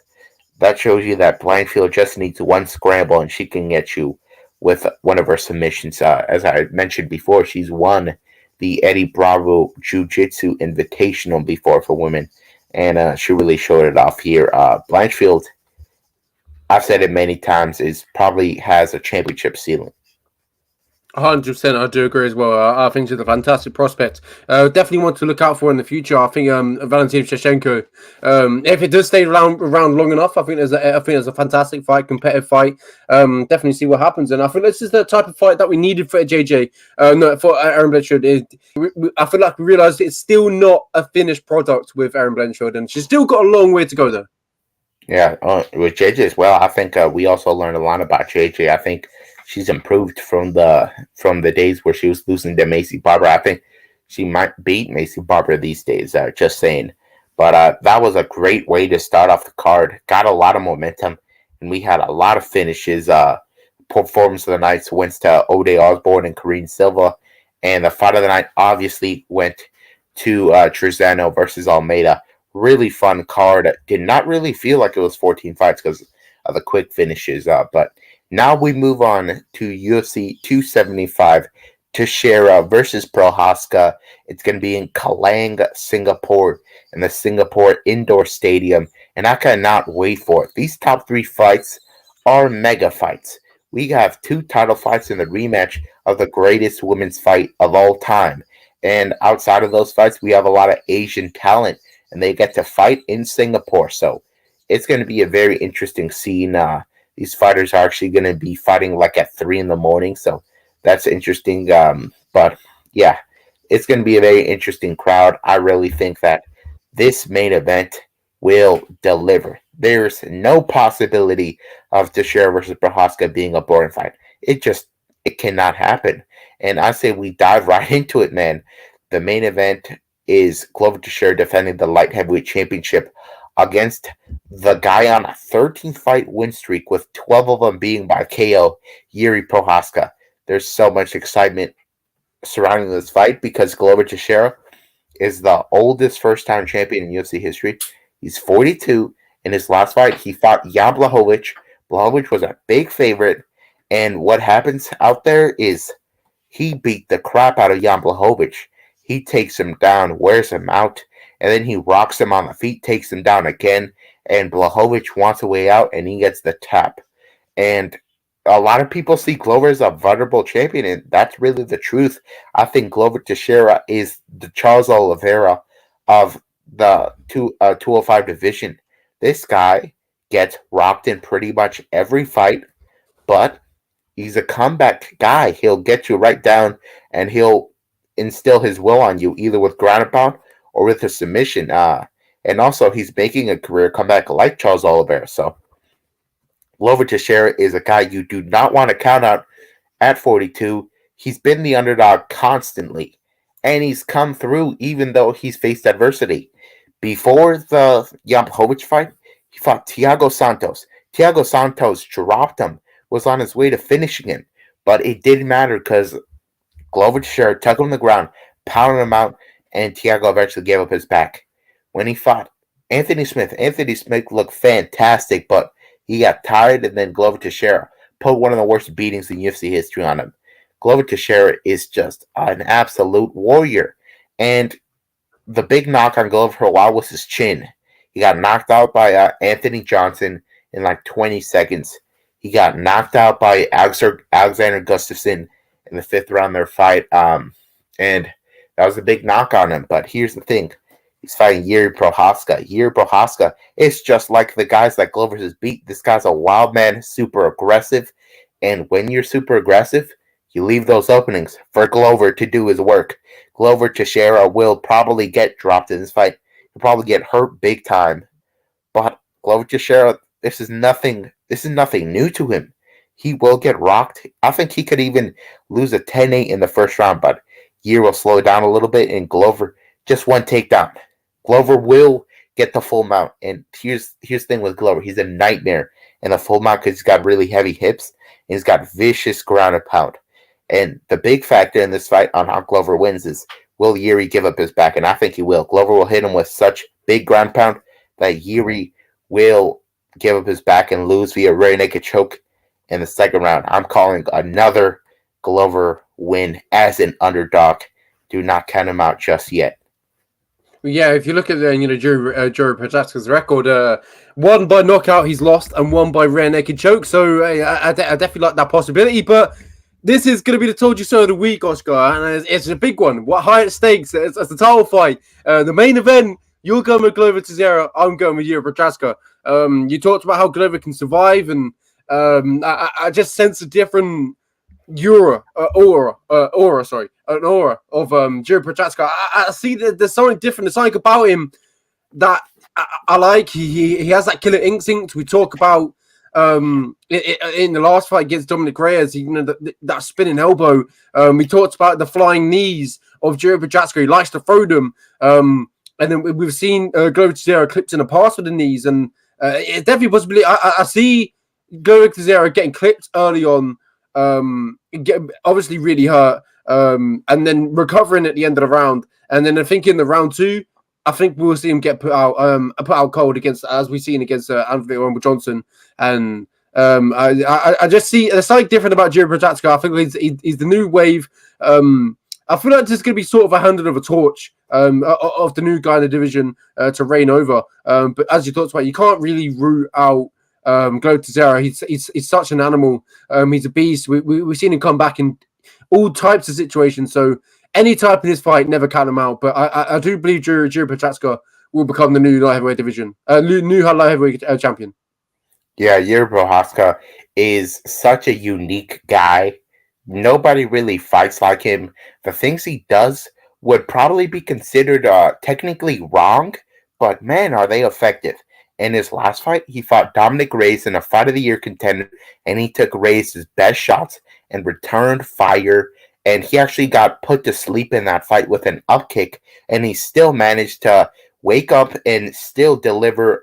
That shows you that Blanchfield just needs one scramble, and she can get you with one of her submissions. As I mentioned before, she's won the Eddie Bravo Jiu-Jitsu Invitational before for women, and she really showed it off here. Blanchfield, I've said it many times, probably has a championship ceiling. 100%, I do agree as well. I think she's a fantastic prospect. Definitely want to look out for in the future. I think Valentina Shevchenko, if it does stay around long enough, I think there's a fantastic fight, competitive fight. Definitely see what happens, and I think this is the type of fight that we needed for JJ. No, for Aaron Blanchard. I feel like we realized it's still not a finished product with Aaron Blanchard, and she's still got a long way to go there. Yeah, with JJ as well. I think we also learned a lot about JJ. I think she's improved from the days where she was losing to Macy Barber. I think she might beat Macy Barber these days. Just saying. But that was a great way to start off the card. Got a lot of momentum, and we had a lot of finishes. Performance of the night went to Ode Osborne and Karine Silva, and the fight of the night obviously went to Trezano versus Almeida. Really fun card. Did not really feel like it was 14 fights because of the quick finishes. But now we move on to UFC 275, Teixeira versus Prohaska. It's going to be in Kallang, Singapore, in the Singapore Indoor Stadium. And I cannot wait for it. These top three fights are mega fights. We have two title fights in the rematch of the greatest women's fight of all time. And outside of those fights, we have a lot of Asian talent, and they get to fight in Singapore. So it's going to be a very interesting scene. These fighters are actually going to be fighting like at 3 a.m. So that's interesting. But yeah, it's going to be a very interesting crowd. I really think that this main event will deliver. There's no possibility of Teixeira versus Prohaska being a boring fight. It cannot happen. And I say we dive right into it, man. The main event is Glover Teixeira defending the light heavyweight championship against the guy on a 13-fight win streak, with 12 of them being by KO, Yuri Prohaska. There's so much excitement surrounding this fight because Glover Teixeira is the oldest first-time champion in UFC history. He's 42. In his last fight, he fought Jan Blachowicz. Blachowicz was a big favorite, and what happens out there is he beat the crap out of Jan Blachowicz. He takes him down, wears him out, and then he rocks him on the feet, takes him down again, and Blachowicz wants a way out, and he gets the tap. And a lot of people see Glover as a vulnerable champion, and that's really the truth. I think Glover Teixeira is the Charles Oliveira of the 205 division. This guy gets rocked in pretty much every fight, but he's a comeback guy. He'll get you right down, and he'll instill his will on you, either with ground and pound or with a submission. And also, he's making a career comeback like Charles Oliveira. So, Glover Teixeira is a guy you do not want to count out at 42. He's been the underdog constantly, and he's come through even though he's faced adversity. Before the Jan Blachowicz fight, he fought Thiago Santos. Thiago Santos dropped him, was on his way to finishing him, but it didn't matter because Glover Teixeira took him to the ground, pounded him out, and Thiago eventually gave up his back. When he fought Anthony Smith looked fantastic, but he got tired, and then Glover Teixeira put one of the worst beatings in UFC history on him. Glover Teixeira is just an absolute warrior, and the big knock on Glover for a while was his chin. He got knocked out by Anthony Johnson in like 20 seconds. He got knocked out by Alexander Gustafsson in the 5th round of their fight. And that was a big knock on him. But here's the thing. He's fighting Yuri Prohaska. Yuri Prohaska is just like the guys that Glover has beat. This guy's a wild man, super aggressive. And when you're super aggressive, you leave those openings for Glover to do his work. Glover Teixeira will probably get dropped in this fight. He'll probably get hurt big time. But Glover Teixeira, this is nothing new to him. He will get rocked. I think he could even lose a 10-8 in the first round, but Year will slow down a little bit, and Glover, just one takedown. Glover will get the full mount. And here's the thing with Glover. He's a nightmare in the full mount because he's got really heavy hips, and he's got vicious ground and pound. And the big factor in this fight on how Glover wins is, will Yuri give up his back? And I think he will. Glover will hit him with such big ground pound that Yuri will give up his back and lose via rear naked choke in the second round. I'm calling another Glover win as an underdog. Do not count him out just yet. Yeah, if you look at Joe Prochaska's record, one by knockout he's lost, and one by rear naked choke. So I definitely like that possibility, but this is going to be the told you so of the week, Oscar, and it's a big one. What high stakes? It's the title fight, the main event. You're going with Glover Teixeira. I'm going with Yuri Prochazka. You talked about how Glover can survive, and I just sense a different aura of Yuri Prochazka. I see that there's something different. There's something about him that I like. He has that killer instinct. We talk about in the last fight against Dominic Reyes, that spinning elbow. We talked about the flying knees of Yuri Prochazka. He likes to throw them. And then we've seen Glover Teixeira clipped in the past with the knees, and it's definitely a possibility. I see Glover Teixeira getting clipped early on, obviously really hurt, and then recovering at the end of the round. And then I think in the round 2, I think we'll see him get put out cold against, as we've seen against Anthony Rumble Johnson. And I just see there's something different about Yuri Prochazka. I think he's the new wave. I feel like this is going to be sort of a handing of a torch of the new guy in the division to reign over. But as you talked about, you can't really root out Glover Teixeira. He's such an animal. He's a beast. We've seen him come back in all types of situations. So any type in this fight, never count him out. But I do believe Yuri Prochazka will become the new light heavyweight division, new light heavyweight champion. Yeah, Yuri Prochazka is such a unique guy. Nobody really fights like him. The things he does would probably be considered technically wrong, but man, are they effective. In his last fight, he fought Dominic Reyes in a Fight of the Year contender, and he took Reyes' best shots and returned fire, and he actually got put to sleep in that fight with an up kick, and he still managed to wake up and still deliver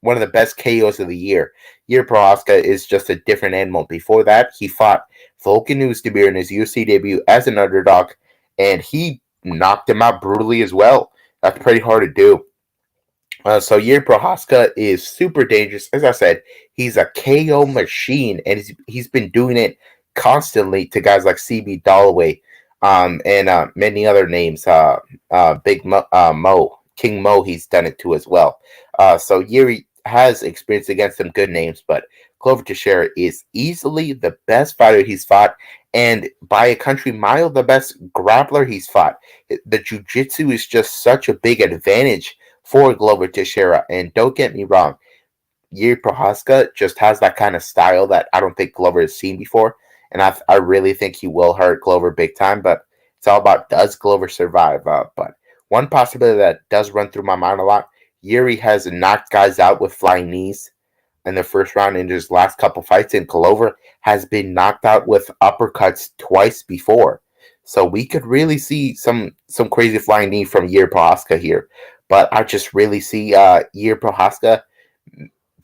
one of the best KOs of the year. Yuri Prochazka is just a different animal. Before that, he fought Volkan Oezdemir in his UFC debut as an underdog, and he knocked him out brutally as well. That's pretty hard to do. So Yuri Prochazka is super dangerous. As I said, he's a KO machine, and he's been doing it constantly to guys like CB Dalloway and many other names. Big Mo, King Mo, he's done it to as well. So Yuri has experience against some good names, but Glover Teixeira is easily the best fighter he's fought, and by a country mile, the best grappler he's fought. The jiu-jitsu is just such a big advantage for Glover Teixeira, and don't get me wrong, Yuri Prochazka just has that kind of style that I don't think Glover has seen before, and I really think he will hurt Glover big time, but it's all about, does Glover survive? But one possibility that does run through my mind a lot, Yuri has knocked guys out with flying knees in the first round in his last couple fights, and Glover has been knocked out with uppercuts twice before. So we could really see some crazy flying knee from Yuri Prochazka here. But I just really see Yuri Prochazka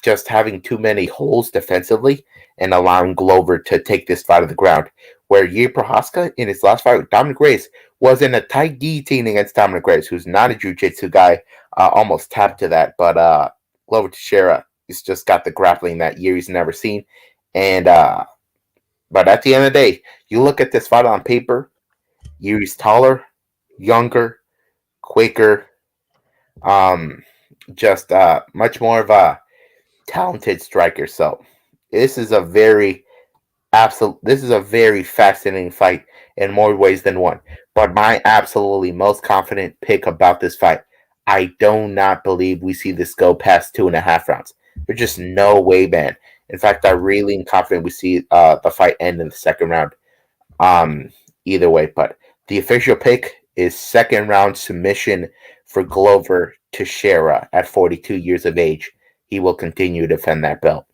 just having too many holes defensively and allowing Glover to take this fight to the ground. Where Yuri Prochazka in his last fight with Dominic Reyes was in a tight guillotine against Dominic Reyes, who's not a jiu-jitsu guy, almost tapped to that. But Glover Teixeira has just got the grappling that Yuri's never seen. And but at the end of the day, you look at this fight on paper, Yuri's taller, younger, quicker, just much more of a talented striker. So this is a very fascinating fight in more ways than one. But my absolutely most confident pick about this fight, I do not believe we see this go past 2.5 rounds. There's just no way, man. In fact, I really am confident we see the fight end in the second round. Either way, but the official pick is second round submission for Glover Teixeira at 42 years of age. He will continue to defend that belt.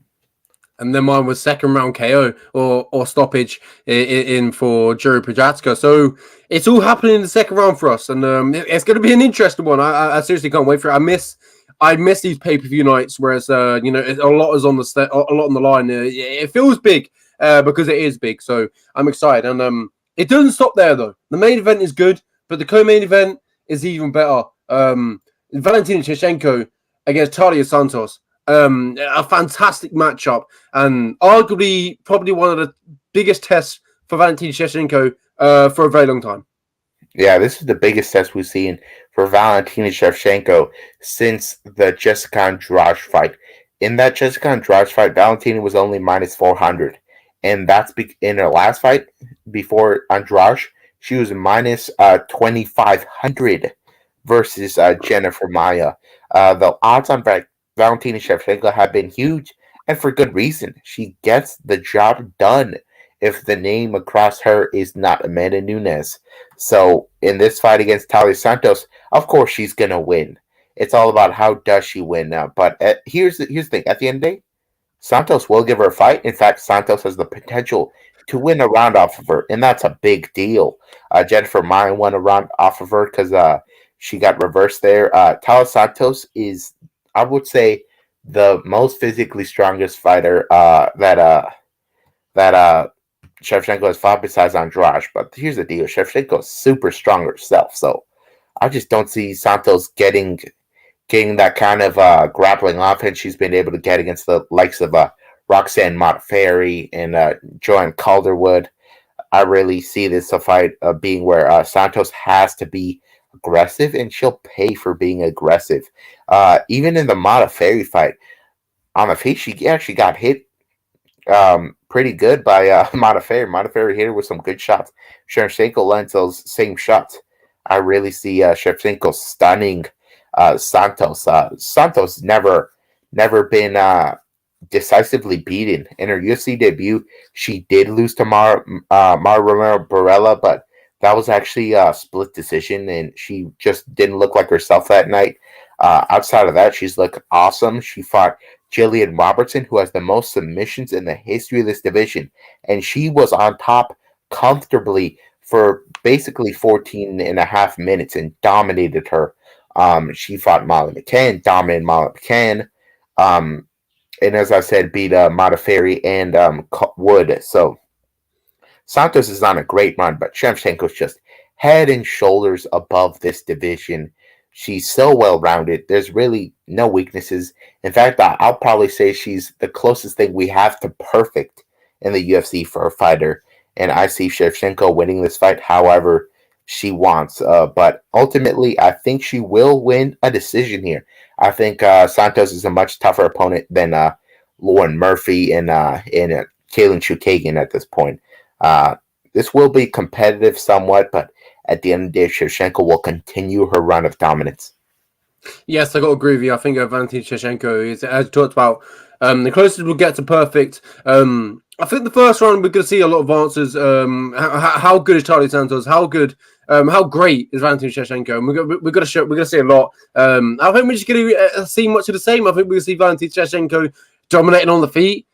And then mine was second round KO or stoppage in for Yuri Prochazka. So it's all happening in the second round for us, and it's going to be an interesting one. I seriously can't wait for it. I miss these pay-per-view nights, whereas a lot is on the line. It feels big because it is big. So I'm excited, and it doesn't stop there though. The main event is good, but the co-main event is even better. Valentina Shevchenko against Talia Santos. A fantastic matchup, and arguably probably one of the biggest tests for Valentina Shevchenko for a very long time. Yeah, this is the biggest test we've seen for Valentina Shevchenko since the Jessica Andrade fight. In that Jessica Andrade fight, Valentina was only minus 400. and that's in her last fight before Andrade. She was minus 2,500 versus Jennifer Maia. The odds on Valentina Shevchenko have been huge, and for good reason. She gets the job done if the name across her is not Amanda Nunes. So in this fight against Talia Santos, of course she's gonna win. It's all about how does she win now. But here's the thing: at the end of the day, Santos will give her a fight. In fact, Santos has the potential to win a round off of her, and that's a big deal. Jennifer Maia won a round off of her because she got reversed there. Talia Santos is, I would say, the most physically strongest fighter that Shevchenko has fought besides Andrade. But here's the deal: Shevchenko is super strong herself, so I just don't see Santos getting that kind of grappling offense she's been able to get against the likes of Roxanne Modafferi and Joanne Calderwood. I really see this a fight being where Santos has to be aggressive, and she'll pay for being aggressive. Even in the Modafferi fight, on the face, she actually got hit pretty good by Modafferi. Modafferi hit her with some good shots. Shevchenko lends those same shots. I really see Shevchenko stunning Santos. Santos never been decisively beaten. In her UFC debut, she did lose to Mara Romero Barella, but that was actually a split decision, and she just didn't look like herself that night. Outside of that, she's looked awesome. She fought Jillian Robertson, who has the most submissions in the history of this division, and she was on top comfortably for basically 14 and a half minutes and dominated her. She fought Molly McCann, dominated Molly McCann, and as I said, beat Modafferi and Wood. So Santos is on a great run, but Shevchenko's just head and shoulders above this division. She's so well-rounded. There's really no weaknesses. In fact, I'll probably say she's the closest thing we have to perfect in the UFC for a fighter. And I see Shevchenko winning this fight however she wants. But ultimately, I think she will win a decision here. I think Santos is a much tougher opponent than Lauren Murphy and Kaylin Chookagian at this point. This will be competitive somewhat, but at the end of the day, Shevchenko will continue her run of dominance. Yes, I got to agree with you. I think Valentina Shevchenko is, as you talked about, the closest we'll get to perfect. I think the first round we're going to see a lot of answers. How good is Talia Santos? How great is Valentina Shevchenko? And we're going to see a lot. I think we're just going to see much of the same. I think we're going to see Valentina Shevchenko dominating on the feet.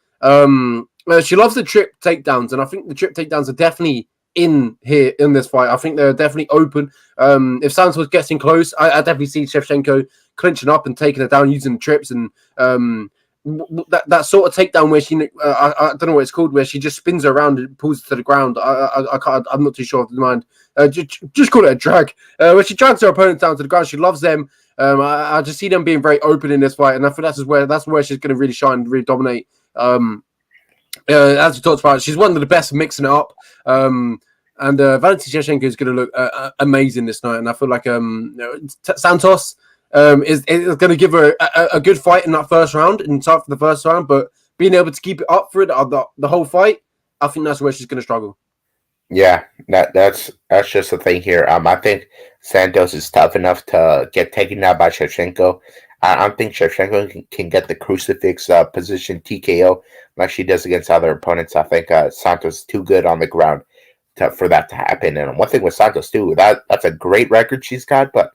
She loves the trip takedowns, and I think the trip takedowns are definitely in here in this fight. I think they're definitely open. If Santos gets in close, I definitely see Shevchenko clinching up and taking her down using the trips and that sort of takedown where she I don't know what it's called, where she just spins her around and pulls her to the ground. I can't, I'm not too sure of the mind. Just call it a drag. Where she drags her opponent down to the ground, she loves them. I just see them being very open in this fight, and I think that's where she's going to really shine, really dominate. As we talked about, she's one of the best mixing it up. And Valentina Shevchenko is going to look amazing this night, and I feel like Santos is going to give her a good fight in that first round, in time for the first round. But being able to keep it up for it the whole fight, I think that's where she's going to struggle. Yeah, that's just the thing here. I think Santos is tough enough to get taken out by Shevchenko. I don't think Shevchenko can get the crucifix position TKO like she does against other opponents. I think Santos is too good on the ground for that to happen. And one thing with Santos too, that's a great record she's got, but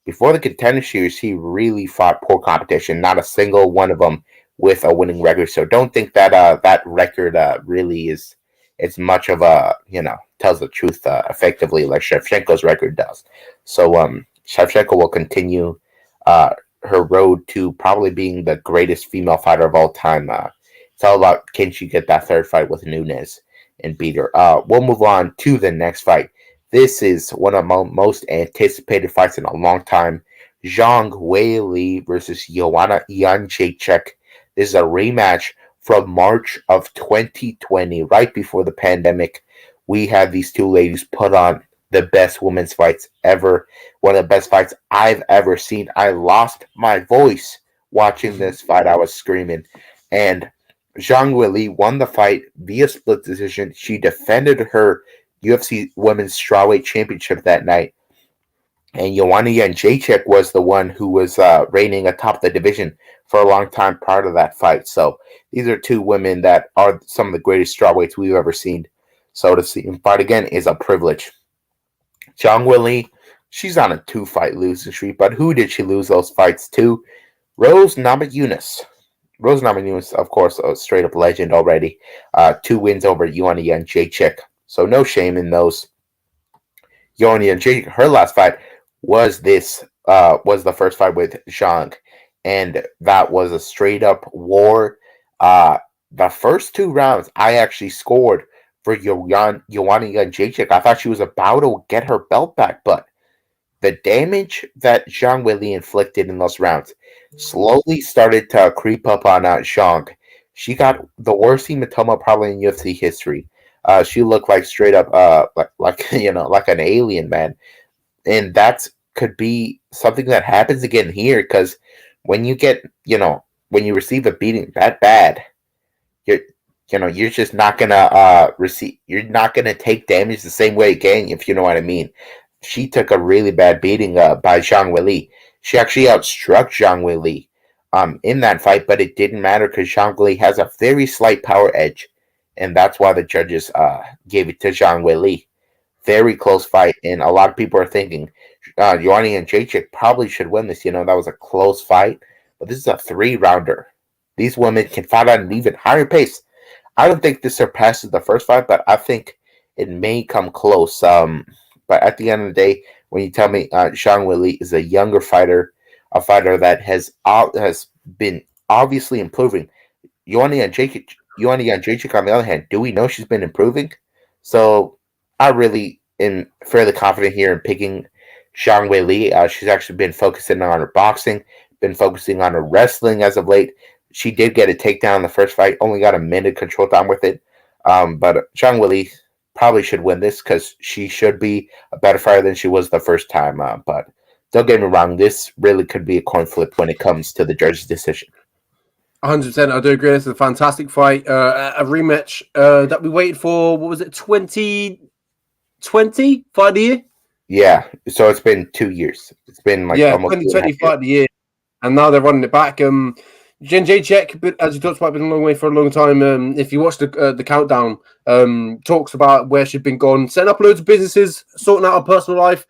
before the Contender Series, he really fought poor competition. Not a single one of them with a winning record. So don't think that that record really is much of a, tells the truth effectively like Shevchenko's record does. So Shevchenko will continue her road to probably being the greatest female fighter of all time. It's all about, can she get that third fight with Nunes and beat her. We'll move on to the next fight. This is one of the most anticipated fights in a long time. Zhang Weili versus Joanna Jędrzejczyk. This is a rematch from March of 2020, right before the pandemic. We had these two ladies put on the best women's fights ever. One of the best fights I've ever seen. I lost my voice watching this fight. I was screaming. And Zhang Weili won the fight via split decision. She defended her UFC Women's Strawweight Championship that night. And Joanna Jędrzejczyk was the one who was reigning atop the division for a long time prior to that fight. So these are two women that are some of the greatest strawweights we've ever seen. So to see them fight again is a privilege. Zhang Weili, she's on a 2-fight losing streak, but who did she lose those fights to? Rose Namajunas. Rose Namajunas, of course, a straight-up legend already. 2 wins over Joanna Jędrzejczyk. So no shame in those. Joanna Jędrzejczyk, her last fight was the first fight with Zhang, and that was a straight-up war. The first 2 rounds, I actually scored for Joanna Jędrzejczyk. I thought she was about to get her belt back, but the damage that Zhang Weili inflicted in those rounds slowly started to creep up on Zhang. She got the worst hematoma probably in UFC history. She looked like straight up like an alien, man. And that could be something that happens again here, because when you get, when you receive a beating that bad, you're just not gonna you're not gonna take damage the same way again, if you know what I mean. She took a really bad beating by Zhang Weili. She actually outstruck Zhang Weili in that fight, but it didn't matter because Zhang Weili has a very slight power edge, and that's why the judges gave it to Zhang Weili. Very close fight, and a lot of people are thinking Joanna Jędrzejczyk probably should win this. That was a close fight, but this is a 3-rounder. These women can fight at an even higher pace. I don't think this surpasses the first fight, but I think it may come close. But at the end of the day, when you tell me Zhang Weili is a younger fighter, a fighter that has been obviously improving, Joanna Jędrzejczyk, on the other hand, do we know she's been improving? So I really am fairly confident here in picking Zhang Weili. She's actually been focusing on her boxing, been focusing on her wrestling as of late. She did get a takedown in the first fight, only got a minute control time with it. But Zhang Weili probably should win this because she should be a better fighter than she was the first time. But don't get me wrong, this really could be a coin flip when it comes to the judge's decision. 100%, I do agree. This is a fantastic fight. A rematch that we waited for, what was it, 2020 fight of the year? Yeah, so it's been 2 years. It's been like almost 2020 fight of the year. And now they're running it back. Jędrzejczyk, but as you talked about, been a long way for a long time. If you watch the countdown, talks about where she'd been gone, setting up loads of businesses, sorting out her personal life,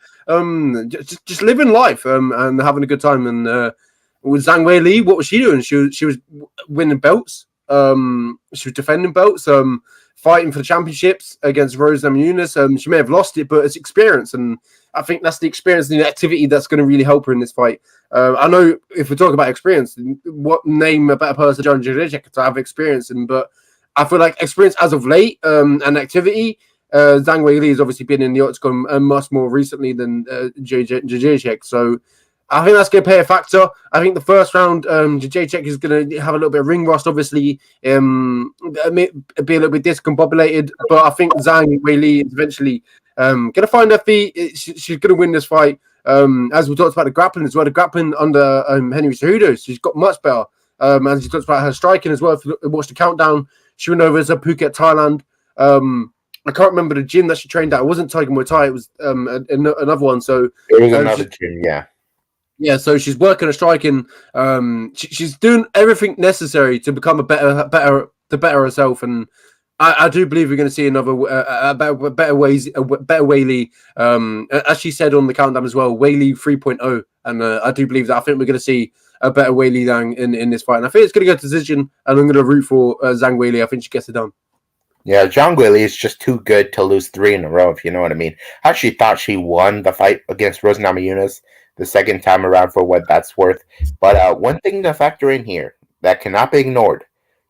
just living life, and having a good time. And with Zhang Weili, what was she doing? She was winning belts. She was defending belts. Fighting for the championships against Rose Namajunas. She may have lost it, but it's experience, and I think that's the experience and the activity that's going to really help her in this fight. I know if we talk about experience, what name a better person than Jędrzejczyk to have experience in, but I feel like experience as of late and activity, Zhang Weili has obviously been in the octagon much more recently than Jędrzejczyk, so I think that's going to play a factor. I think the first round, Jędrzejczyk is going to have a little bit of ring rust, obviously, be a little bit discombobulated, but I think Zhang Weili is eventually going to find her feet. She's going to win this fight. As we talked about the grappling as well, the grappling under Henry Cejudo, she's got much better. As you talked about her striking as well, if you watch the countdown, she went over to Phuket, Thailand. I can't remember the gym that she trained at. It wasn't Tiger Muay Thai, it was another one. So it was another gym, yeah. Yeah, so she's working and striking. She's doing everything necessary to become to better herself, and I do believe we're going to see another better Weili. As she said on the countdown as well, Weili 3.0, and I do believe that. I think we're going to see a better Weili Zhang in this fight, and I think it's going to go to decision, and I'm going to root for Zhang Weili. I think she gets it done. Yeah, Zhang Weili is just too good to lose 3 in a row, if you know what I mean. I actually thought she won the fight against Rose Namajunas the second time around, for what that's worth. But one thing to factor in here that cannot be ignored,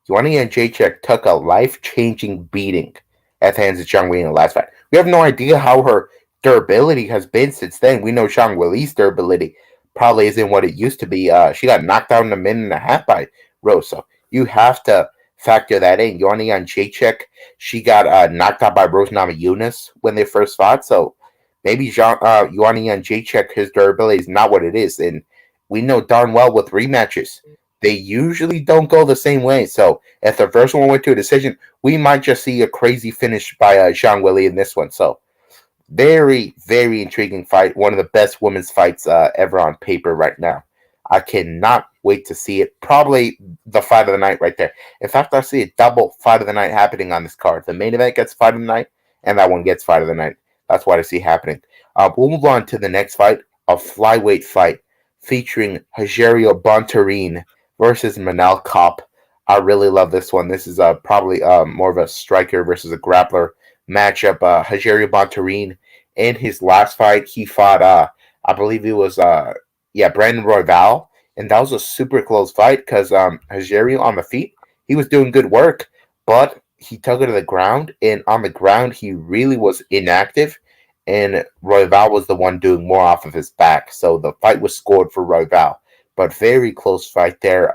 Joanna Jędrzejczyk took a life-changing beating at the hands of Zhang Weili in the last fight. We have no idea how her durability has been since then. We know Zhang Weili's durability probably isn't what it used to be. She got knocked out in a minute and a half by Rose, so you have to factor that in. Joanna Jędrzejczyk, she got knocked out by Rose Namajunas when they first fought, so maybe Joanna Jędrzejczyk, his durability is not what it is, and we know darn well with rematches, they usually don't go the same way. So if the first one went to a decision, we might just see a crazy finish by Zhang Weili in this one. So very, very intriguing fight. One of the best women's fights ever on paper right now. I cannot wait to see it. Probably the fight of the night right there. In fact, I see a double fight of the night happening on this card. The main event gets fight of the night, and that one gets fight of the night. That's what I see happening. We'll move on to the next fight, a flyweight fight featuring Rogerio Bontorin versus Manel Kape. I really love this one. This is probably more of a striker versus a grappler matchup. Rogerio Bontorin, in his last fight, he fought, I believe it was, Brandon Royval, and that was a super close fight because Rogerio on the feet, he was doing good work, but he took it to the ground, and on the ground, he really was inactive, and Royval was the one doing more off of his back, so the fight was scored for Royval, but very close fight there.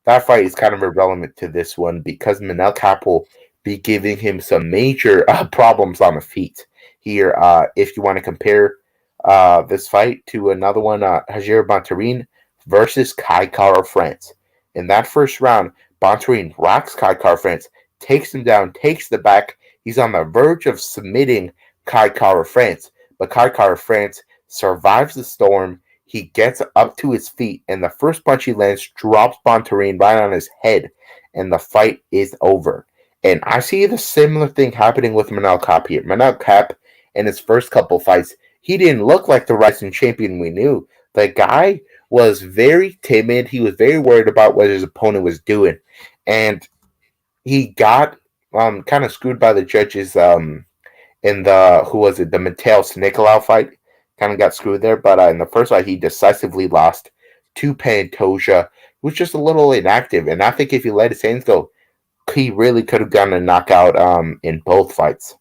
That fight is kind of irrelevant to this one because Manel Kape will be giving him some major problems on the feet here. If you want to compare this fight to another one, Rogerio Bontorin versus Kai Kara-France. In that first round, Bontorin rocks Kai Kara-France, takes him down, takes the back. He's on the verge of submitting Kai Kara-France, but Kai Kara-France survives the storm. He gets up to his feet, and the first punch he lands drops Bontorin right on his head, and the fight is over. And I see the similar thing happening with Manel Kape here. Manel Kape, in his first couple fights, he didn't look like the rising champion we knew. The guy was very timid. He was very worried about what his opponent was doing. And he got kind of screwed by the judges in the, the Mateus Nicolau fight. Kind of got screwed there. But in the first fight, he decisively lost to Pantoja, who was just a little inactive. And I think if he let his hands go, he really could have gotten a knockout in both fights.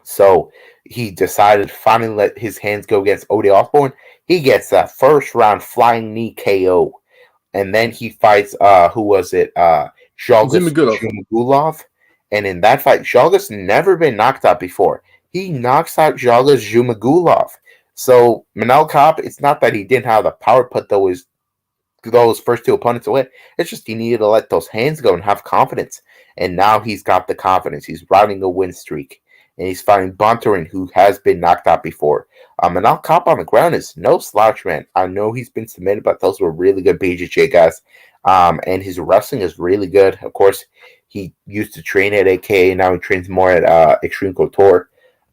So he decided to finally let his hands go against Ode Osborne. He gets that first round flying knee KO. And then he fights, Zhalgas Zhumagulov. And in that fight, Zhalgas never been knocked out before. He knocks out Zhalgas Zhumagulov. So Manel Kape, it's not that he didn't have the power to put those first two opponents away. It's just he needed to let those hands go and have confidence. And now he's got the confidence. He's riding a win streak. And he's fighting Bontorin, who has been knocked out before. Manel Kape on the ground is no slouch, man. I know he's been submitted, but those were really good BJJ guys. And his wrestling is really good. Of course, he used to train at AKA. Now he trains more at Extreme Couture.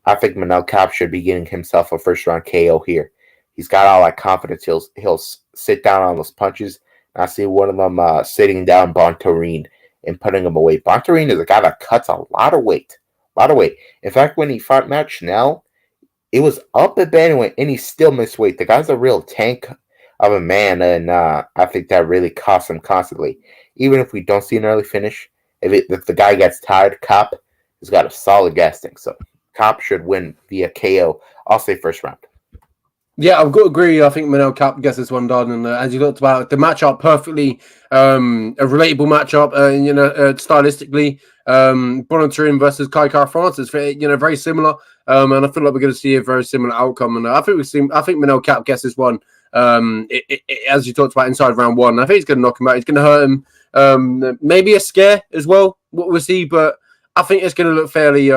I think Manel Kape should be getting himself a first-round KO here. He's got all that confidence. He'll sit down on those punches. I see one of them sitting down Bontorin and putting him away. Bontorin is a guy that cuts a lot of weight. In fact, when he fought Matt Schnell, it was up at bantamweight, and he still missed weight. The guy's a real tank of a man, and I think that really costs him constantly. Even if we don't see an early finish, if the guy gets tired, Kape has got a solid gas tank. So Kape should win via KO. I'll say first round. Yeah, I've got to agree. I think Manel Kape gets this one done, and as you talked about, the matchup perfectly, a relatable matchup. Stylistically, Bontorin versus Kai Kara-France is very similar, and I feel like we're going to see a very similar outcome. And I think Manel Kape gets this one. As you talked about inside round one, I think he's going to knock him out. He's going to hurt him. Maybe a scare as well. What we'll see, but I think it's going to look fairly.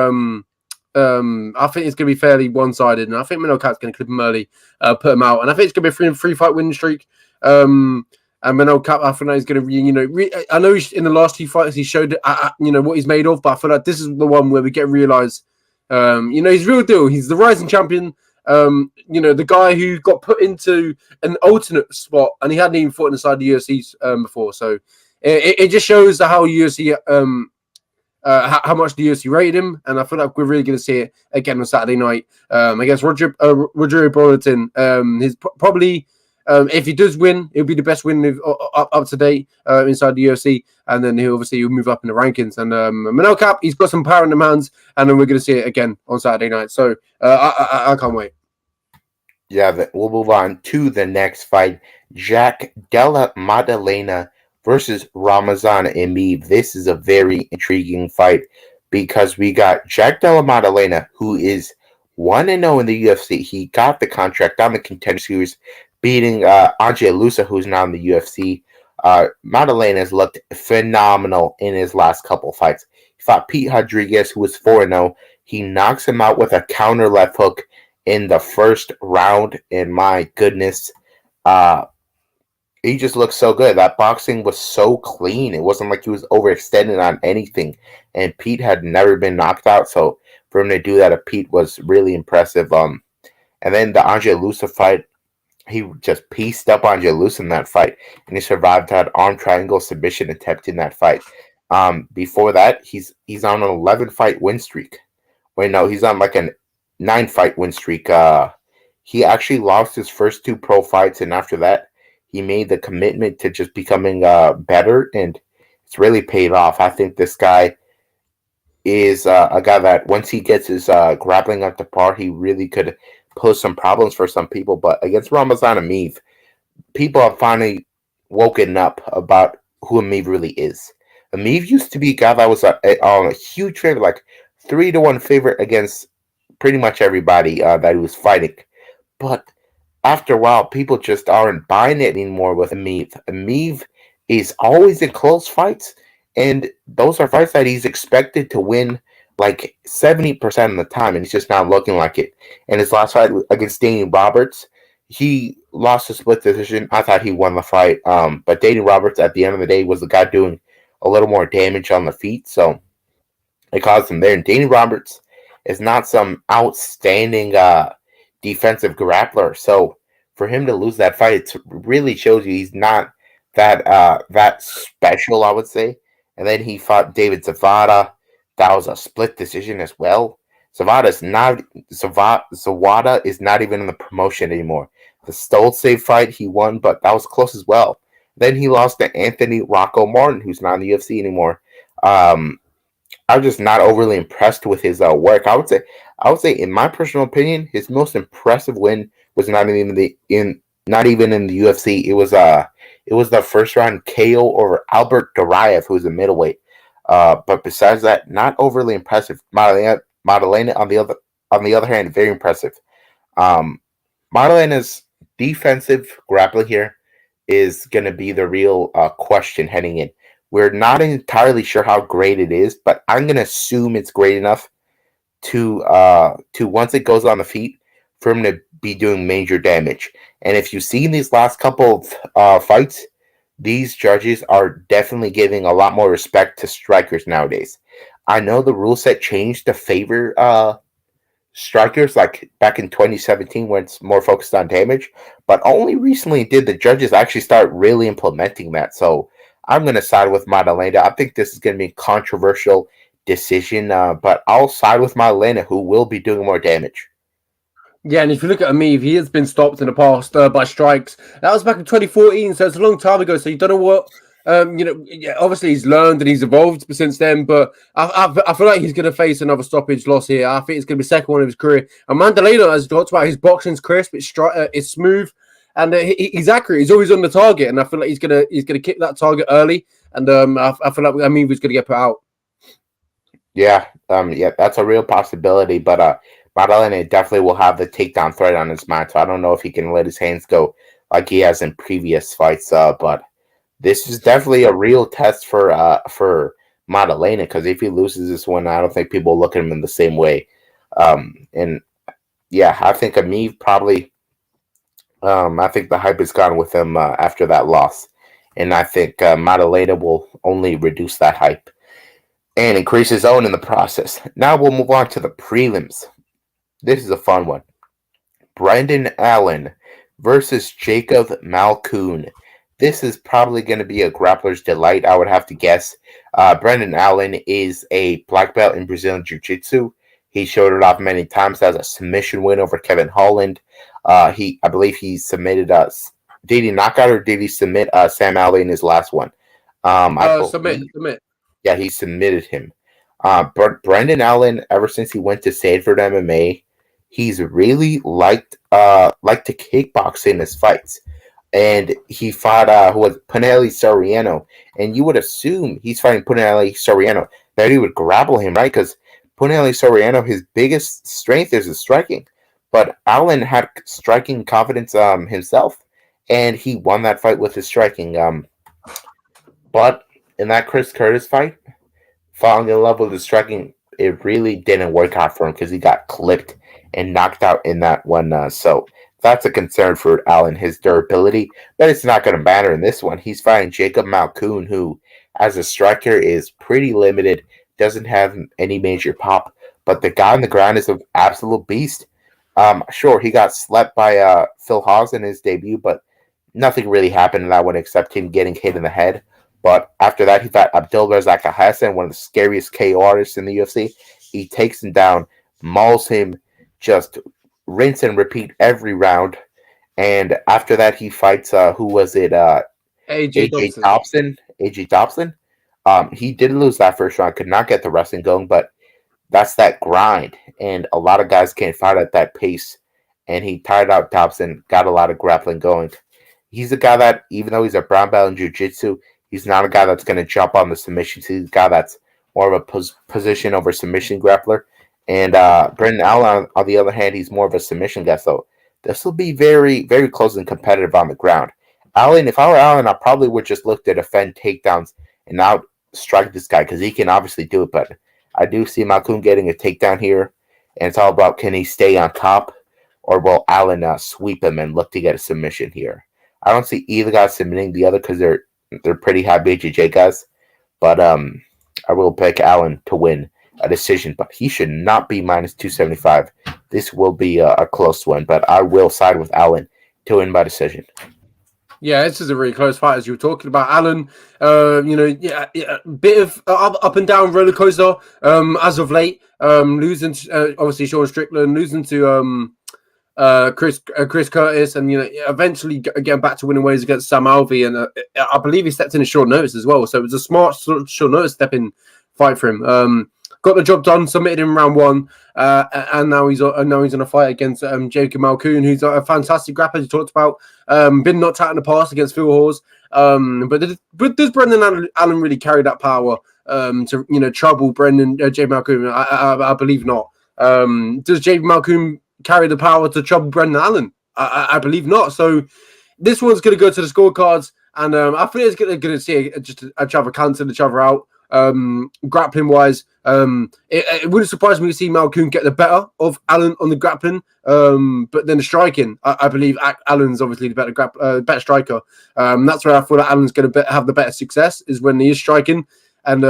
I think it's going to be fairly one-sided, and I think Manel Kape's going to clip him early, put him out, and I think it's going to be a three-fight winning streak. And Manel Kape, I think he's going to, I know in the last two fights he showed, what he's made of, but I feel like this is the one where we get realized, he's real deal. He's the rising champion. The guy who got put into an alternate spot, and he hadn't even fought inside the UFC before. So it just shows how UFC. How much the UFC rated him, and I feel like we're really going to see it again on Saturday night against Rogerio Bontorin. His probably, if he does win, it'll be the best win up to date inside the UFC, and then he'll move up in the rankings. And Manel Kape, he's got some power in the hands, and then we're going to see it again on Saturday night. So I can't wait. Yeah, we'll move on to the next fight: Jack Della Maddalena versus Ramazan Emeev. This is a very intriguing fight because we got Jack Della Maddalena, who is 1-0 in the UFC. He got the contract on the Contender Series, beating Andre Lusa, who's now in the UFC. Madalena has looked phenomenal in his last couple fights. He fought Pete Rodriguez, who was 4-0. He knocks him out with a counter left hook in the first round, and my goodness, he just looked so good. That boxing was so clean. It wasn't like he was overextended on anything. And Pete had never been knocked out, so for him to do that to Pete was really impressive. And then the Andre Lusa fight, he just pieced up Andre Lusa in that fight, and he survived that arm triangle submission attempt in that fight. Before that, he's on an 11-fight win streak. Wait, no, he's on like a 9-fight win streak. He actually lost his first 2 pro fights, and after that, he made the commitment to just becoming better, and it's really paid off. I think this guy is a guy that once he gets his grappling up to par, he really could pose some problems for some people. But against Ramazan Ameev, people have finally woken up about who Ameev really is. Ameev used to be a guy that was a huge favorite, like 3-1 favorite against pretty much everybody that he was fighting. But after a while, people just aren't buying it anymore with Ameev. Ameev is always in close fights, and those are fights that he's expected to win like 70% of the time, and he's just not looking like it. And his last fight against Danny Roberts, he lost a split decision. I thought he won the fight, but Danny Roberts at the end of the day was the guy doing a little more damage on the feet, so it caused him there. And Danny Roberts is not some outstanding defensive grappler, so for him to lose that fight, it really shows you he's not that special, I would say. And then he fought David Zawada. That was a split decision as well. Zawada is not even in the promotion anymore. The Stolze fight he won, but that was close as well. Then he lost to Anthony Rocco Martin, who's not in the UFC anymore. I'm just not overly impressed with his work. I would say, in my personal opinion, his most impressive win was not even in the UFC. It was the first round KO over Albert Duraev, who was a middleweight. But besides that, not overly impressive. Madalena on the other hand, very impressive. Madalena's defensive grappling here is going to be the real question heading in. We're not entirely sure how great it is, but I'm going to assume it's great enough to once it goes on the feet, for him to be doing major damage. And if you've seen these last couple of fights, these judges are definitely giving a lot more respect to strikers nowadays. I know the rule set changed to favor strikers, like back in 2017 when it's more focused on damage, but only recently did the judges actually start really implementing that. So I'm going to side with Madalena. I think this is going to be a controversial decision, but I'll side with Madalena, who will be doing more damage. Yeah, and if you look at Ameev, he has been stopped in the past by strikes. That was back in 2014, so it's a long time ago. So you don't know what, yeah, obviously he's learned and he's evolved since then, but I feel like he's going to face another stoppage loss here. I think it's going to be the second one of his career. And Mandalena, as you talked about, his boxing's crisp, it's smooth, and he's accurate. He's always on the target, and I feel like he's gonna kick that target early. And I feel like Ameev is going to get put out. Yeah, that's a real possibility, but Madalena definitely will have the takedown threat on his mind, so I don't know if he can let his hands go like he has in previous fights. But this is definitely a real test for Madalena, because if he loses this one, I don't think people look at him in the same way. And yeah, I think Ameev probably. I think the hype is gone with him after that loss, and I think Madalena will only reduce that hype and increase his own in the process. Now we'll move on to the prelims. This is a fun one. Brendan Allen versus Jacob Malkoun. This is probably going to be a grappler's delight, I would have to guess. Brendan Allen is a black belt in Brazilian Jiu-Jitsu. He showed it off many times as a submission win over Kevin Holland. I believe he submitted us. Did he knock out or did he submit Sam Alvey in his last one? Submit. Yeah, he submitted him. But Brendan Allen, ever since he went to Sanford MMA, he's really liked to kickbox in his fights. And he fought who was Panelli Soriano. And you would assume he's fighting Panelli Soriano that he would grapple him, right? Because Panelli Soriano, his biggest strength is his striking. But Allen had striking confidence himself, and he won that fight with his striking. But in that Chris Curtis fight, falling in love with the striking, it really didn't work out for him because he got clipped and knocked out in that one. So that's a concern for Allen, his durability. But it's not going to matter in this one. He's fighting Jacob Malkoun, who, as a striker, is pretty limited, doesn't have any major pop. But the guy on the ground is an absolute beast. Sure, he got slept by Phil Hawes in his debut, but nothing really happened in that one except him getting hit in the head. But after that, he fought Abdulrazak Hassan, one of the scariest KO artists in the UFC. He takes him down, mauls him, just rinse and repeat every round. And after that, he fights who was it? AJ AJ Dobson. Dobson. AJ Dobson. He did lose that first round, could not get the wrestling going, but that's that grind, and a lot of guys can't fight at that pace. And he tired out Dobson, got a lot of grappling going. He's a guy that, even though he's a brown belt in jiu-jitsu, he's not a guy that's going to jump on the submissions. He's a guy that's more of a position over submission grappler. And Brendan Allen, on the other hand, he's more of a submission guy. So this will be very, very close and competitive on the ground. Allen, if I were Allen, I probably would just look to defend takedowns and not strike this guy because he can obviously do it. But I do see Malkoun getting a takedown here. And it's all about, can he stay on top, or will Allen sweep him and look to get a submission here? I don't see either guy submitting the other because they're pretty high BJJ guys. But I will pick Allen to win a decision. But he should not be minus 275. This will be a close one. But I will side with Allen to win by decision. Yeah, this is a really close fight, as you were talking about. Allen, bit of up and down roller coaster as of late. Losing to, obviously Sean Strickland, losing to Chris Curtis, and eventually getting back to winning ways against Sam Alvey, and I believe he stepped in a short notice as well. So it was a smart short notice stepping fight for him. Got the job done, submitted in round one, and now he's in a fight against Jacob Malkoun, who's a fantastic grappler. You talked about, been knocked out in the past against Phil Hawes, but does Brendan Allen really carry that power to trouble Jacob Malkoun? I believe not. Does Jacob Malkoun carry the power to trouble Brendan Allen? I believe not. So this one's going to go to the scorecards, and I think it's going to see just each other cancel each other out. Grappling wise, it wouldn't surprise me to see Malkoun get the better of Allen on the grappling, but then the striking, I believe Allen's obviously the better striker. That's where I feel that Allen's going to have the better success, is when he is striking. And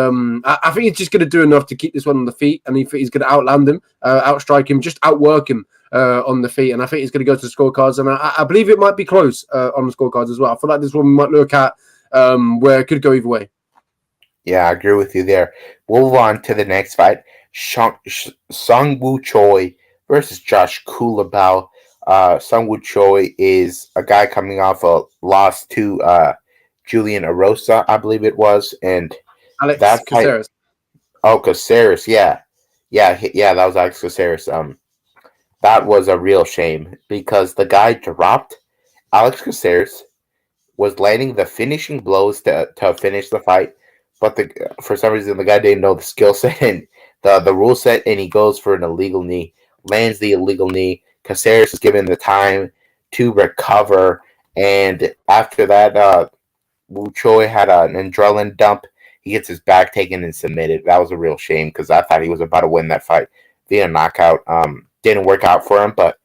I think he's just going to do enough to keep this one on the feet, and he's going to outland him, outstrike him, just outwork him on the feet. And I think he's going to go to the scorecards, and I believe it might be close on the scorecards as well. I feel like this one we might look at where it could go either way. Yeah, I agree with you there. We'll move on to the next fight. Sung Woo Choi versus Josh Kulabau. Sung Woo Choi is a guy coming off a loss to Julian Erosa, I believe it was. And Alex Caceres. Caceres, yeah. Yeah, that was Alex Caceres. That was a real shame because the guy dropped. Alex Caceres was landing the finishing blows to finish the fight. But for some reason, the guy didn't know the skill set and the rule set, and he goes for an illegal knee, lands the illegal knee. Caceres is given the time to recover, and after that, Woo Choi had an adrenaline dump. He gets his back taken and submitted. That was a real shame because I thought he was about to win that fight via knockout. Didn't work out for him, but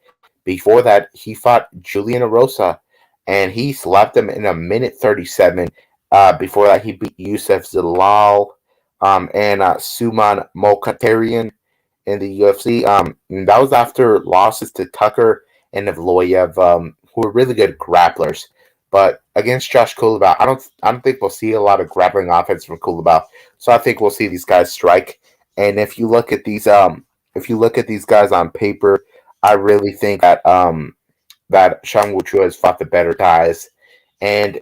before that, he fought Julian Erosa, and he slapped him in a minute 37. Before that, he beat Youssef Zalal and Suman Mokhtarian in the UFC. And that was after losses to Tucker and Evloyev, who were really good grapplers. But against Josh Kulabau, I don't think we'll see a lot of grappling offense from Kulabau. So I think we'll see these guys strike. And if you look at these guys on paper, I really think that that Sung Woo Choi has fought the better guys, and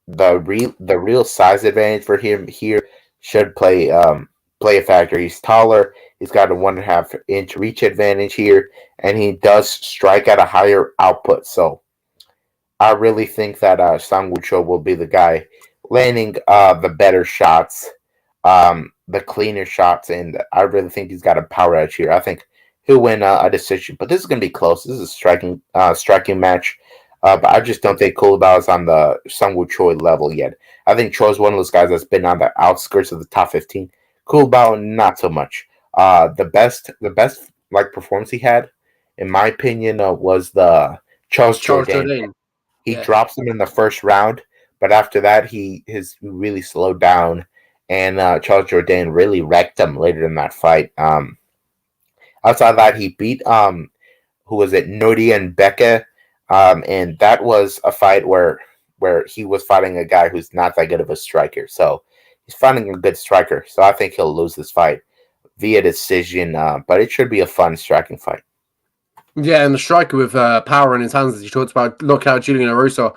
the real size advantage for him here should play a factor. He's taller. He's got a 1.5 inch reach advantage here, and he does strike at a higher output. So I really think that Sung Woo Choi will be the guy landing the better shots, the cleaner shots, and I really think he's got a power edge here. I think he'll win a decision, but this is going to be close. This is a striking match. But I just don't think Culibao is on the Sungwoo Choi level yet. I think Choi's one of those guys that's been on the outskirts of the top 15. Culibao, not so much. The best like performance he had, in my opinion, was the Charles Charles Jourdain. Jourdain. He Yeah. drops him in the first round, but after that, he really slowed down, and Charles Jourdain really wrecked him later in that fight. Outside of that, he beat who was it, Nodi and Becca, and that was a fight where he was fighting a guy who's not that good of a striker. So he's fighting a good striker. So I think he'll lose this fight via decision, but it should be a fun striking fight. Yeah, and the striker with power in his hands, as you talked about, knock out Julian Erosa.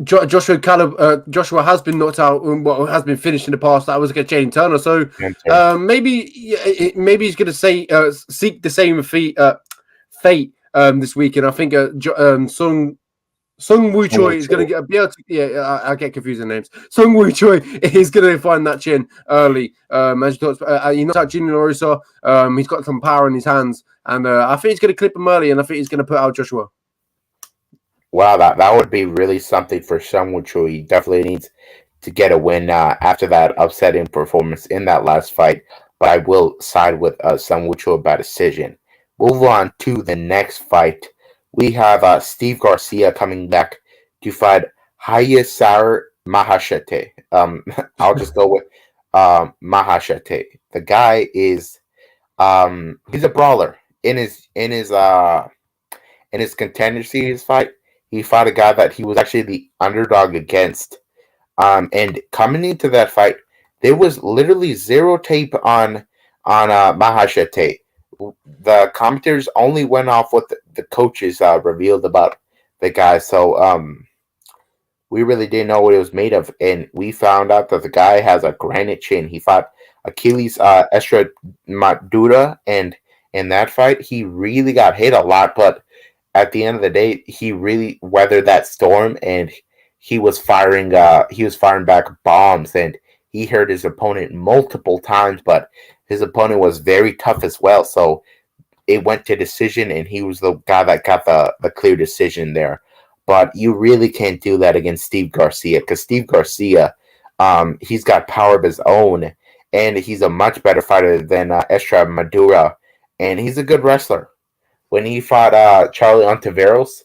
Joshua has been knocked out, has been finished in the past. That was against Jane Turner. So maybe he's going to seek the same fate this week. And I think Sung Woo Choi is going to be able to. I get confusing names. Sung Woo Choi is going to find that chin early. As you thought, he knocked out Julian Erosa. He's got some power in his hands, and I think he's going to clip him early, and I think he's going to put out Joshua. Wow, that would be really something for Sung Choi. He definitely needs to get a win after that upsetting performance in that last fight. But I will side with Sung Choi by decision. Move on to the next fight. We have Steve Garcia coming back to fight Hayasar Mahashate. I'll just go with Mahashate. The guy is he's a brawler in his Contender Series fight. He fought a guy that he was actually the underdog against. And coming into that fight, there was literally zero tape on Mahashate. The commentators only went off what the coaches revealed about the guy. So we really didn't know what it was made of. And we found out that the guy has a granite chin. He fought Achilles Estradura, and in that fight, he really got hit a lot, but at the end of the day, he really weathered that storm, and he was firing back bombs, and he hurt his opponent multiple times, but his opponent was very tough as well. So it went to decision, and he was the guy that got the clear decision there. But you really can't do that against Steve Garcia, because Steve Garcia, he's got power of his own, and he's a much better fighter than Estradura, and he's a good wrestler. When he fought Charlie Ontiveros,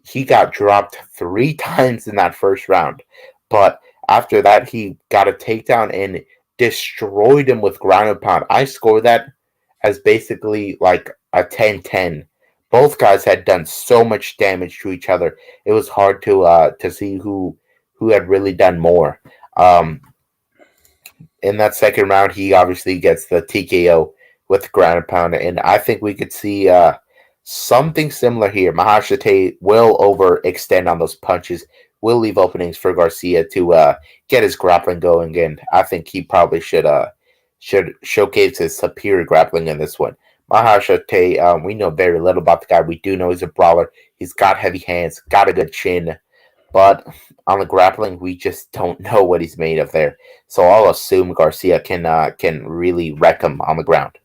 he got dropped 3 times in that first round. But after that, he got a takedown and destroyed him with ground and pound. I scored that as basically like a 10-10. Both guys had done so much damage to each other. It was hard to see who had really done more. In that second round, he obviously gets the TKO with ground and pound. And I think we could see something similar here. Mahashate will overextend on those punches, will leave openings for Garcia to get his grappling going, and I think he probably should showcase his superior grappling in this one. Mahashate, we know very little about the guy. We do know he's a brawler. He's got heavy hands, got a good chin, but on the grappling, we just don't know what he's made of there. So I'll assume Garcia can really wreck him on the ground.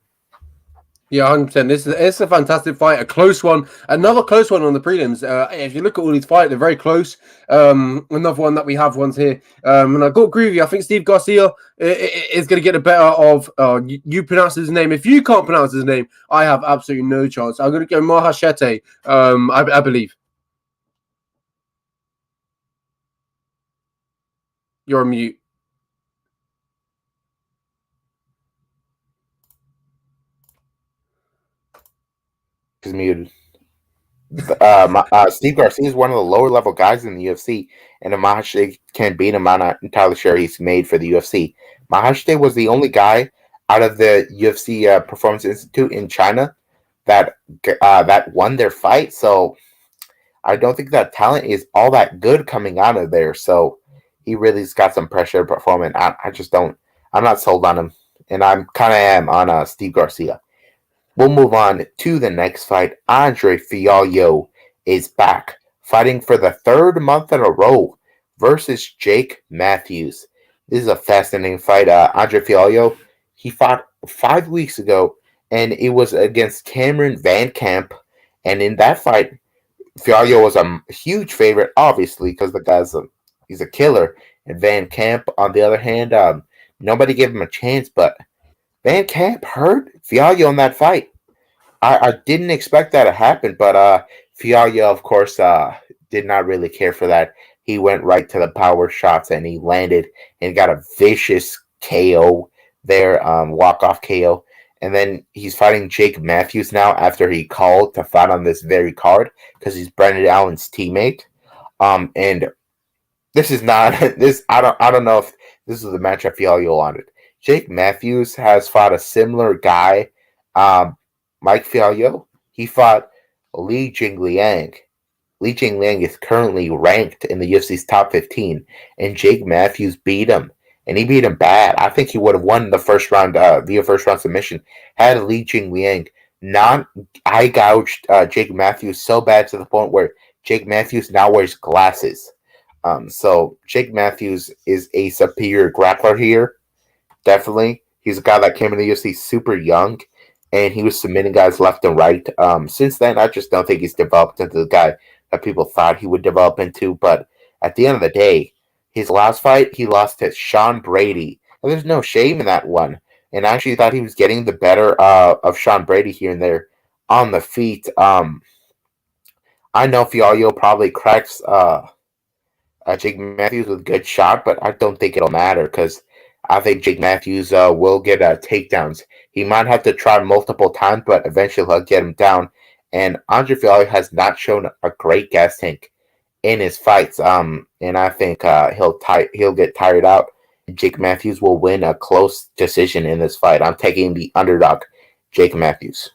Yeah, 100%. It's a fantastic fight, a close one. Another close one on the prelims. If you look at all these fights, they're very close. Another one that we have ones here. And I got groovy. I think Steve Garcia is going to get the better of. You pronounce his name. If you can't pronounce his name, I have absolutely no chance. I'm going to go Mahashate. I believe. You're on mute. He's muted. Steve Garcia is one of the lower level guys in the UFC, and Mahashate can beat him. I'm not entirely sure he's made for the UFC. Mahashate was the only guy out of the UFC Performance Institute in China that won their fight. So I don't think that talent is all that good coming out of there. So he really's got some pressure to perform, and I just don't. I'm not sold on him, and I'm kind of am on Steve Garcia. We'll move on to the next fight. Andre Fialho is back, fighting for the 3rd month in a row versus Jake Matthews. This is a fascinating fight. Andre Fialho, he fought 5 weeks ago, and it was against Cameron Van Camp. And in that fight, Fialho was a huge favorite, obviously, because the guy's he's a killer. And Van Camp, on the other hand, nobody gave him a chance, but Van Camp hurt Fialho in that fight. I didn't expect that to happen, but Fialho, of course, did not really care for that. He went right to the power shots and he landed and got a vicious KO there, walk-off KO. And then he's fighting Jake Matthews now after he called to fight on this very card because he's Brendan Allen's teammate. And this is not this. I don't know if this is the match I feel you wanted. Jake Matthews has fought a similar guy, Mike Fialho. He fought Li Jingliang. Li Jingliang is currently ranked in the UFC's top 15, and Jake Matthews beat him, and he beat him bad. I think he would have won the first round via first round submission had Li Jingliang not eye gouged Jake Matthews so bad to the point where Jake Matthews now wears glasses. So Jake Matthews is a superior grappler here. Definitely. He's a guy that came in the UFC super young, and he was submitting guys left and right. Since then, I just don't think he's developed into the guy that people thought he would develop into. But at the end of the day, his last fight, he lost to Sean Brady. And there's no shame in that one. And I actually thought he was getting the better of Sean Brady here and there on the feet. I know Fialho probably cracks Jake Matthews with a good shot, but I don't think it'll matter because I think Jake Matthews will get takedowns. He might have to try multiple times, but eventually he'll get him down. And Andre Fialho has not shown a great gas tank in his fights. And I think he'll get tired out. Jake Matthews will win a close decision in this fight. I'm taking the underdog, Jake Matthews.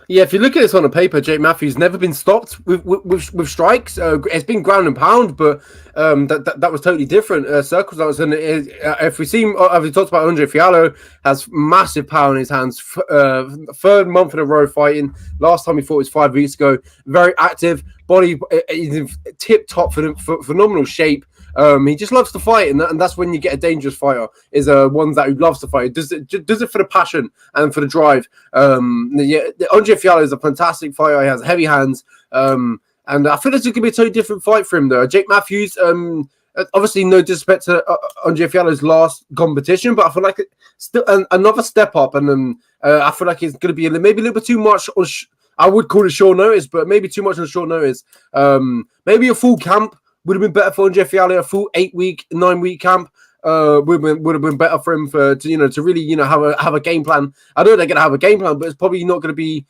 Yeah, if you look at this on a paper, Jake Matthews never been stopped with strikes. It's been ground and pound, but that was totally different circumstances. And if we talked about Andre Fialho, has massive power in his hands. Third month in a row fighting. Last time he fought was 5 weeks ago. Very active, body in tip top, phenomenal shape. He just loves to fight, and that's when you get a dangerous fighter. Is one that who loves to fight. Does it for the passion and for the drive. Andre Fialho is a fantastic fighter. He has heavy hands, and I feel this is going to be a totally different fight for him. Though Jake Matthews, obviously no disrespect to Andre Fialho's last competition, but I feel like it's still another step up, and I feel like it's going to be maybe a little bit too much. I would call it short notice, but maybe too much on short notice. Maybe a full camp would have been better for Andre Fialho. A full 8-week, 9-week camp would have been better for him to really have a game plan. I know they're going to have a game plan, but it's probably not going to be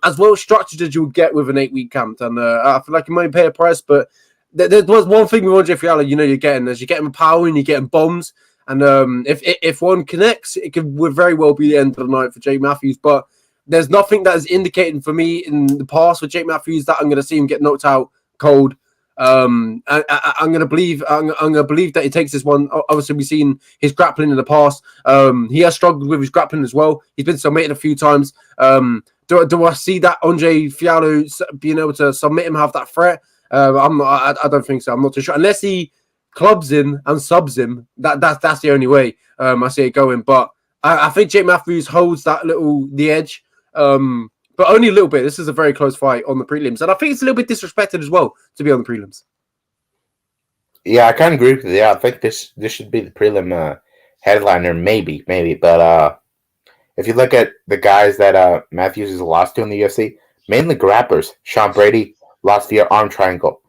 as well structured as you would get with an 8-week camp. And I feel like you might pay a price, but there was one thing with Andre Fialho, you're getting power and you're getting bombs. And if one connects, it would very well be the end of the night for Jake Matthews. But there's nothing that is indicating for me in the past with Jake Matthews that I'm going to see him get knocked out cold. I'm gonna believe that he takes this one. Obviously, we've seen his grappling in the past. He has struggled with his grappling as well. He's been submitted a few times. Do I see that Andre Fialho being able to submit him, have that threat? I'm not. I don't think so. I'm not too sure unless he clubs him and subs him. That's the only way I see it going. But I think Jake Matthews holds the edge. But only a little bit. This is a very close fight on the prelims. And I think it's a little bit disrespected as well to be on the prelims. Yeah, I kind of agree with you. Yeah, I think this should be the prelim headliner, maybe. But if you look at the guys that Matthews has lost to in the UFC, mainly grapplers. Sean Brady lost via arm triangle.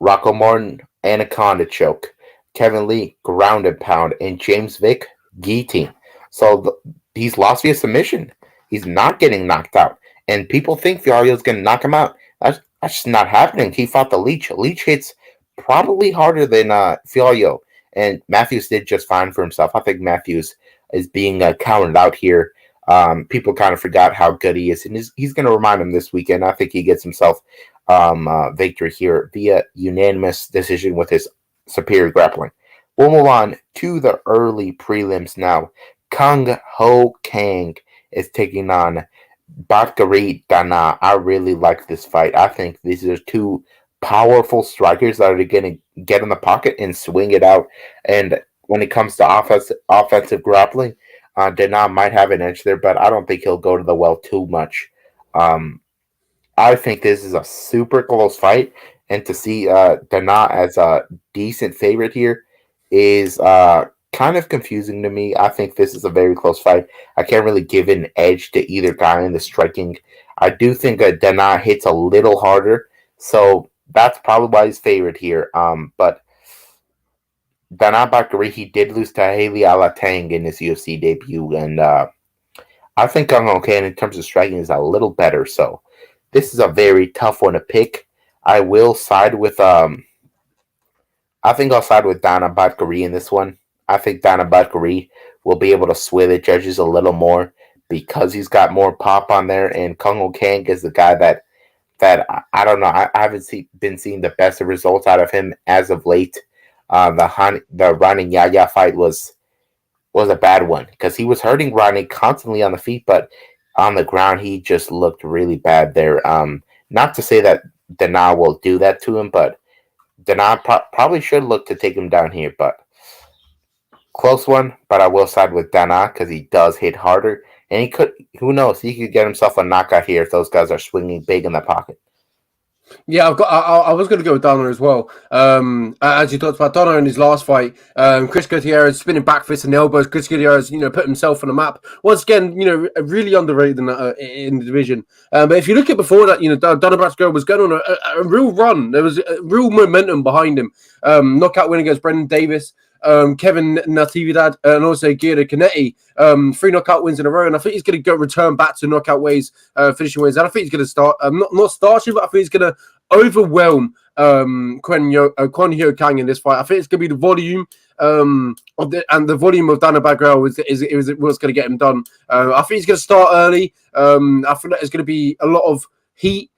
Rocco Morton, anaconda choke. Kevin Lee, ground and pound. And James Vick, guillotine. So he's lost via submission. He's not getting knocked out. And people think Fialho's going to knock him out. That's just not happening. He fought the Leech. Leech hits probably harder than Fialho. And Matthews did just fine for himself. I think Matthews is being counted out here. People kind of forgot how good he is. And he's going to remind him this weekend. I think he gets himself victory here via unanimous decision with his superior grappling. We'll move on to the early prelims now. Kang Ho Kang is taking on Bakary Dana. I really like this fight. I think these are two powerful strikers that are going to get in the pocket and swing it out. And when it comes to offensive grappling, Dana might have an edge there, but I don't think he'll go to the well too much. I think this is a super close fight, and to see Dana as a decent favorite here is kind of confusing to me. I think this is a very close fight. I can't really give an edge to either guy in the striking. I do think Dana hits a little harder, so that's probably why he's favorite here. But Dana Bakary, he did lose to Haley Alatang in his UFC debut, and I think I'm okay in terms of striking is a little better. So this is a very tough one to pick. I will side with I think I'll side with Dana Bakary in this one. I think Dana Bakary will be able to sway the judges a little more because he's got more pop on there, and Kung Ho Kang is the guy that I don't know. I haven't been seeing the best of results out of him as of late. The Ronnie Yaya fight was a bad one because he was hurting Ronnie constantly on the feet, but on the ground he just looked really bad there. Not to say that Dana will do that to him, but Dana probably should look to take him down here. But close one, but I will side with Dana because he does hit harder, and he could. Who knows? He could get himself a knockout here if those guys are swinging big in the pocket. Yeah, I was going to go with Dana as well. As you talked about Dana in his last fight, Chris Gutierrez spinning back fists and elbows. Chris Gutierrez, put himself on the map once again. Really underrated in the division. But if you look at before that, Dana Brasco was going on a real run. There was a real momentum behind him. Knockout win against Brendan Davis. Kevin Natividad and also Guido Canetti, 3 knockout wins in a row, and I think he's going to return back to knockout ways, finishing ways, and I think he's going to start not starting, but I think he's going to overwhelm Kwan Hyo Kang in this fight. I think it's going to be the volume the volume of Dana Bagwell is what's going to get him done. I think he's going to start early. I feel like there's going to be a lot of heat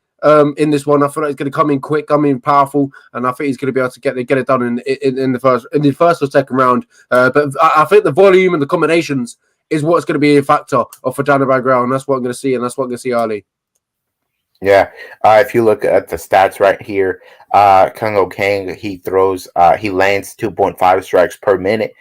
in this one. I feel like it's going to come in quick, come in powerful, and I think he's going to be able to get it done in the first or second round. But I think the volume and the combinations is what's going to be a factor for Dana Bagwell, and that's what I'm going to see, and that's what I'm going to see early. Yeah, if you look at the stats right here, Kung Ho Kang, he lands 2.5 strikes per minute,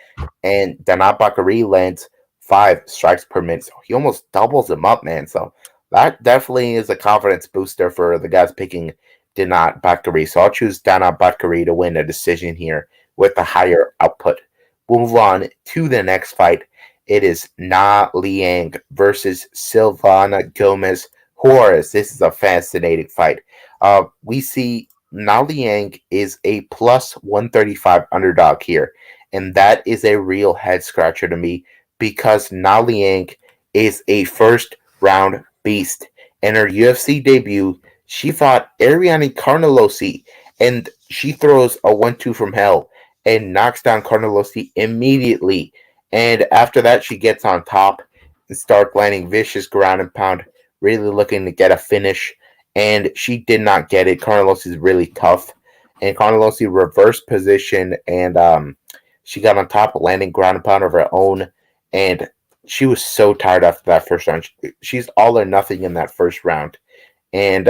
and Dana Bakary lands 5 strikes per minute. So he almost doubles him up, man. So that definitely is a confidence booster for the guys picking Dana Bakary. So I'll choose Dana Bakary to win a decision here with the higher output. We'll move on to the next fight. It is Na Liang versus Silvana Gomez Juarez. This is a fascinating fight. We see Na Liang is a plus 135 underdog here, and that is a real head scratcher to me because Na Liang is a first round beast. In her UFC debut, she fought Ariane Carnelosi, and she throws a 1-2 from hell and knocks down Carnelosi immediately. And after that, she gets on top and starts landing vicious ground and pound, really looking to get a finish. And she did not get it. Carnelosi is really tough. And Carnelosi reversed position, and she got on top, landing ground and pound of her own. And she was so tired after that first round. She's all or nothing in that first round. And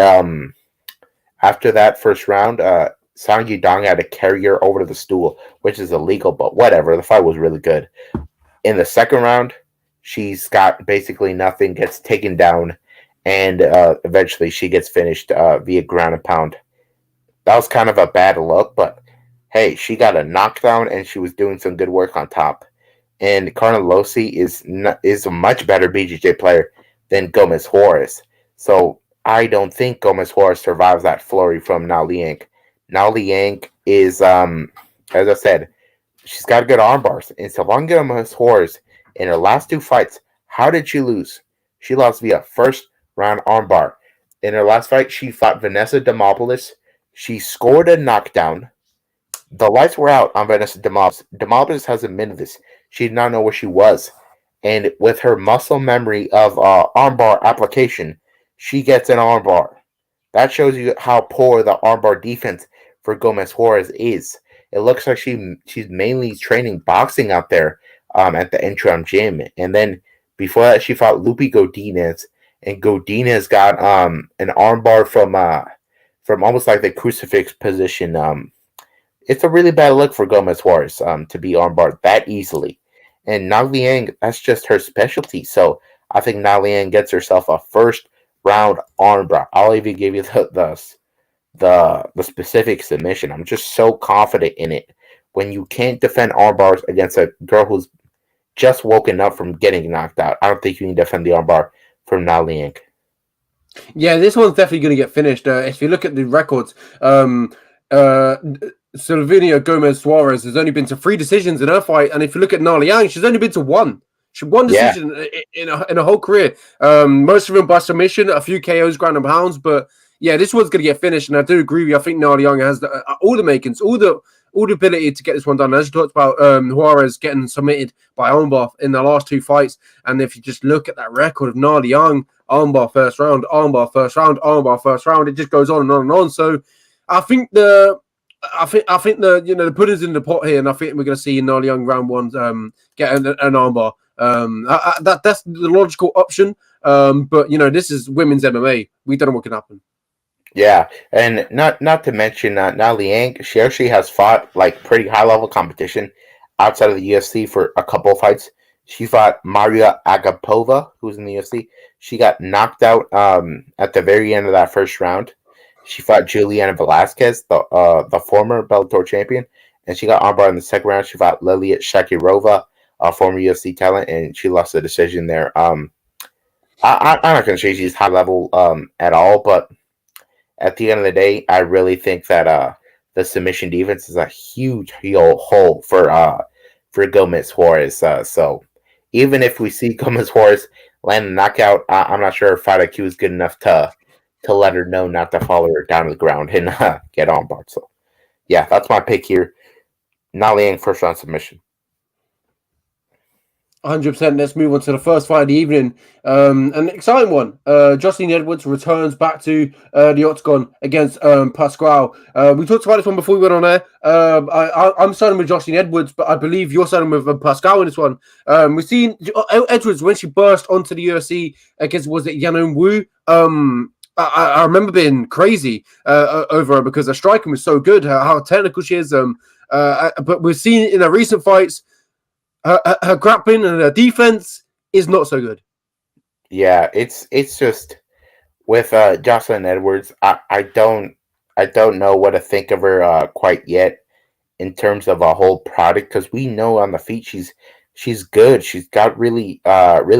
after that first round, Song Yudong had to carry her over to the stool, which is illegal, but whatever. The fight was really good. In the second round, she's got basically nothing, gets taken down, and eventually she gets finished via ground and pound. That was kind of a bad look, but hey, she got a knockdown, and she was doing some good work on top. And Carnelosi is a much better BJJ player than Gomez Juarez. So I don't think Gomez Juarez survives that flurry from Na Liang. Na Liang is, as I said, she's got good arm bars. And Silvana Gomez Juarez, in her last 2 fights, how did she lose? She lost via first round armbar. In her last fight, she fought Vanessa Demopoulos. She scored a knockdown. The lights were out on Vanessa Demopoulos. Demopoulos has admitted this. She did not know where she was. And with her muscle memory of armbar application, she gets an armbar. That shows you how poor the armbar defense for Gomez Juarez is. It looks like she's mainly training boxing out there at the Entram gym. And then before that, she fought Lupi Godinez. And Godinez got an armbar from almost like the crucifix position. It's a really bad look for Gomez Juarez to be armbarred that easily. And Na Liang, that's just her specialty. So I think Na Liang gets herself a first round armbar. I'll even give you the specific submission. I'm just so confident in it. When you can't defend armbars against a girl who's just woken up from getting knocked out, I don't think you can defend the armbar from Na Liang. Yeah, this one's definitely going to get finished. If you look at the records, Silvina Gomez Suarez has only been to 3 decisions in her fight, and if you look at Na Liang, she's only been to 1. She won Yeah. decision in a whole career. Most of them by submission, a few KOs, ground and pounds, but yeah, this one's going to get finished, and I do agree with you. I think Na Liang has all the makings, all the ability to get this one done. As you talked about, Juarez getting submitted by armbar in the last 2 fights, and if you just look at that record of Na Liang, armbar first round, armbar first round, armbar first round, it just goes on and on and on. So I think the the pudding's in the pot here, and I think we're going to see Na Liang round 1 get an armbar. That's the logical option. But this is women's MMA. We don't know what can happen. Yeah, and not to mention Na Liang, she actually has fought like pretty high level competition outside of the UFC for a couple of fights. She fought Maria Agapova, who's in the UFC. She got knocked out at the very end of that first round. She fought Juliana Velasquez, the former Bellator champion, and she got armbar in the second round. She fought Lilia Shakirova, a former UFC talent, and she lost the decision there. I'm not going to say she's high level at all, but at the end of the day, I really think that the submission defense is a huge hole for Gomez Juarez. So even if we see Gomez Juarez land a knockout, I'm not sure if Fight IQ is good enough to let her know not to follow her down to the ground and get on board. So yeah, that's my pick here. Na Liang first round submission. 100%. Let's move on to the first fight of the evening. An exciting one. Jocelyn Edwards returns back to the octagon against Pascual. We talked about this one before we went on air. I'm starting with Jocelyn Edwards, but I believe you're starting with Pascual in this one. We've seen Edwards when she burst onto the UFC against, was it Yanon Wu? I remember being crazy over her because her striking was so good, how technical she is. But we've seen in her recent fights, her grappling and her defense is not so good. Yeah, it's just with Jocelyn Edwards. I don't know what to think of her quite yet in terms of a whole product, because we know on the feet she's good. She's got really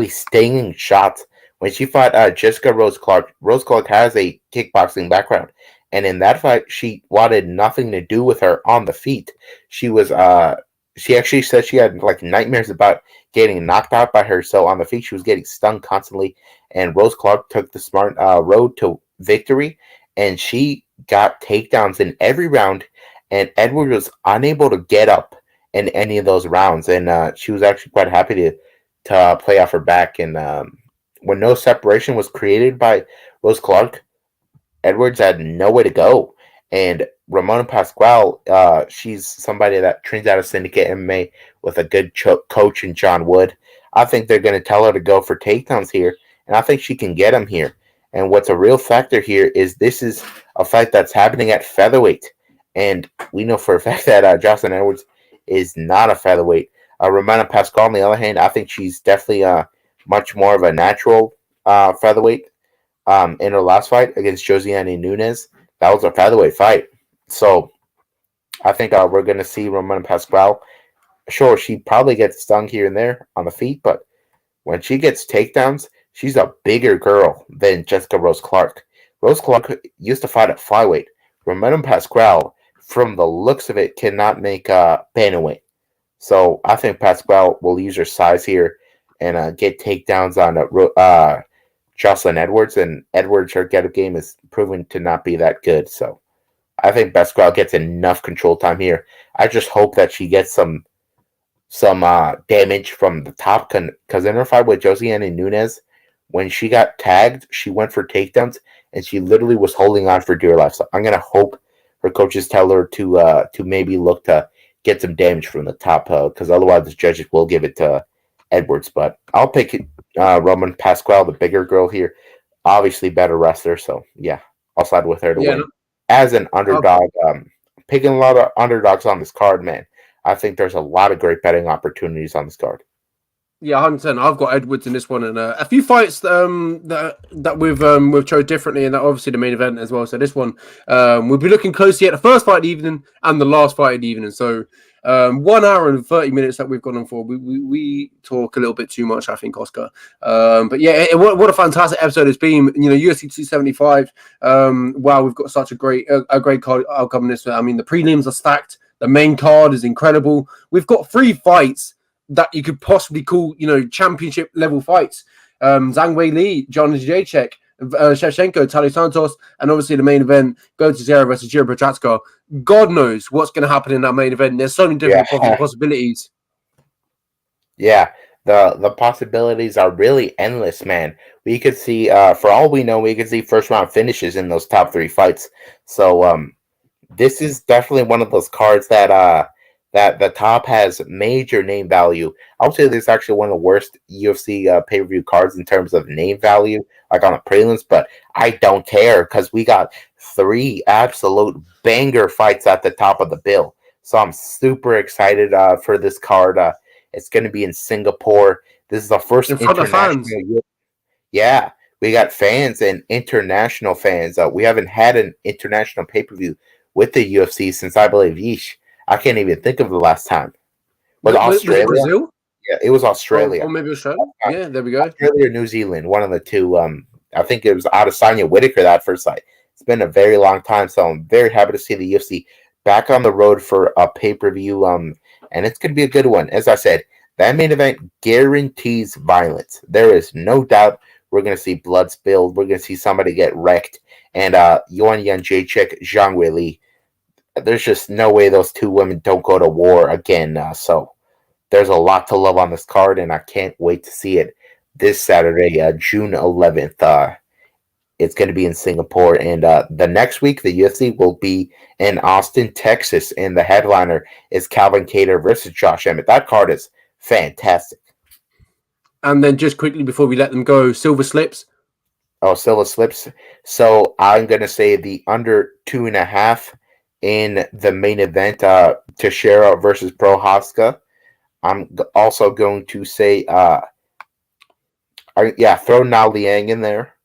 stinging shots. When she fought Jessica Rose Clark has a kickboxing background, and in that fight she wanted nothing to do with her on the feet. She actually said she had like nightmares about getting knocked out by her. So on the feet, she was getting stung constantly. And Rose Clark took the smart road to victory, and she got takedowns in every round. And Edward was unable to get up in any of those rounds, and she was actually quite happy to play off her back. And when no separation was created by Rose Clark, Edwards had nowhere to go. And Ramona Pascual, she's somebody that trains out of Syndicate MMA with a good coach in John Wood. I think they're going to tell her to go for takedowns here, and I think she can get them here. And what's a real factor here is this is a fight that's happening at featherweight, and we know for a fact that Jocelyn Edwards is not a featherweight. Ramona Pascual, on the other hand, I think she's definitely much more of a natural featherweight. In her last fight against Josiane Nunes, that was a featherweight fight. So I think we're going to see Ramona Pascual. Sure, she probably gets stung here and there on the feet, but when she gets takedowns, she's a bigger girl than Jessica Rose Clark. Rose Clark used to fight at flyweight. Ramona Pascual, from the looks of it, cannot make bantamweight. So I think Pascual will use her size here and get takedowns on Jocelyn Edwards, and Edwards, her get-up game is proven to not be that good. So I think Pascual gets enough control time here. I just hope that she gets some damage from the top, because in her fight with Josiane Nunes, when she got tagged, she went for takedowns, and she literally was holding on for dear life. So I'm gonna hope her coaches tell her to maybe look to get some damage from the top, because otherwise the judges will give it to Edwards. But I'll pick Roman Pascual, the bigger girl here. Obviously better wrestler, so yeah, I'll side with her to win. As an underdog, picking a lot of underdogs on this card, man. I think there's a lot of great betting opportunities on this card. Yeah, 100%. I've got Edwards in this one, and a few fights that we've chose differently, and that obviously the main event as well. So this one, we'll be looking closely at the first fight of the evening and the last fight of the evening. So 1 hour and 30 minutes that we've gone on for. We talk a little bit too much, I think, Oscar. But yeah, what a fantastic episode it's been. You know, UFC 275. Wow, we've got such a great card outcome in this. I mean, the prelims are stacked. The main card is incredible. We've got 3 fights that you could possibly call, you know, championship level fights. Zhang Weili, John Jacek, Shevchenko, Tali Santos, and obviously the main event, Go to Zero versus Jiri Prochazka. God knows what's going to happen in that main event. There's so many different possibilities. Yeah, the possibilities are really endless, man. We could see, for all we know, we could see first round finishes in those top 3 fights. So this is definitely one of those cards that that the top has major name value. I would say this is actually one of the worst UFC pay-per-view cards in terms of name value, like on the prelims, but I don't care because we got 3 absolute banger fights at the top of the bill. So I'm super excited for this card. It's going to be in Singapore. This is the first in front of fans. Yeah, we got fans and international fans. We haven't had an international pay-per-view with the UFC since, I believe, yeesh, I can't even think of the last time. Was Australia? Was it Brazil? Yeah, it was Australia. Or maybe Australia. Yeah, there we go. Australia or New Zealand, one of the two. I think it was Adesanya Whitaker that first fight. It's been a very long time, so I'm very happy to see the UFC back on the road for a pay-per-view. And it's going to be a good one. As I said, that main event guarantees violence. There is no doubt we're going to see blood spilled. We're going to see somebody get wrecked. And Yuan Jacek, Zhang Weili, there's just no way those 2 women don't go to war again. So there's a lot to love on this card, and I can't wait to see it this Saturday, June 11th. It's going to be in Singapore, and the next week, the UFC will be in Austin, Texas, and the headliner is Calvin Kattar versus Josh Emmett. That card is fantastic. And then just quickly before we let them go, Silva slips. Oh, Silva slips. So I'm going to say the under 2.5 in the main event, Teixeira versus Prochazka. I'm also going to say, throw Na Liang in there.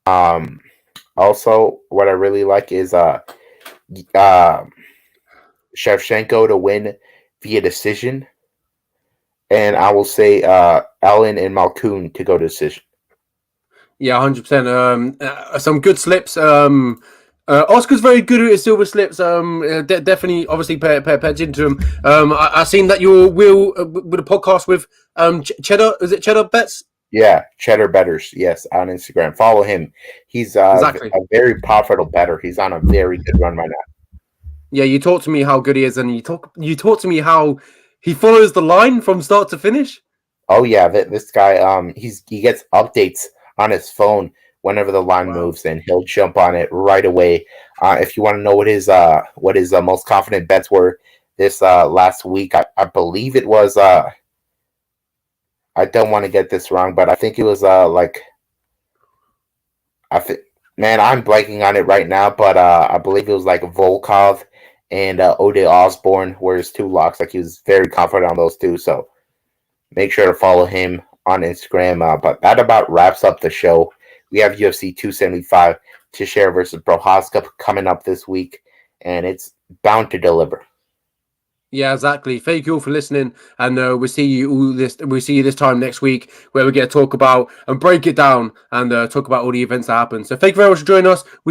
Also, what I really like is Shevchenko to win via decision, and I will say Allen and Malkoun to go to decision. Yeah, 100%. Some good slips. Oscar's very good at his silver slips. Definitely, obviously, pay attention to him. I seen that you will with a podcast with Cheddar. Is it Cheddar Bets? Yeah, Cheddar Betters. Yes, on Instagram. Follow him. He's exactly a very profitable bettor. He's on a very good run right now. Yeah, you talk to me how good he is, and you talk to me how he follows the line from start to finish. Oh yeah, this guy. He gets updates on his phone whenever the line moves, and he'll jump on it right away. If you want to know what his most confident bets were this last week, I believe it was. I don't want to get this wrong, but I think it was man, I'm blanking on it right now, but I believe it was like Volkov and Ode Osborne were his 2 locks. Like, he was very confident on those 2, so make sure to follow him on Instagram. But that about wraps up the show. We have UFC 275 Teixeira versus Prochazka coming up this week, and it's bound to deliver. Yeah, exactly. Thank you all for listening, and we'll see you this time next week, where we're going to talk about and break it down and talk about all the events that happen. So thank you very much for joining us.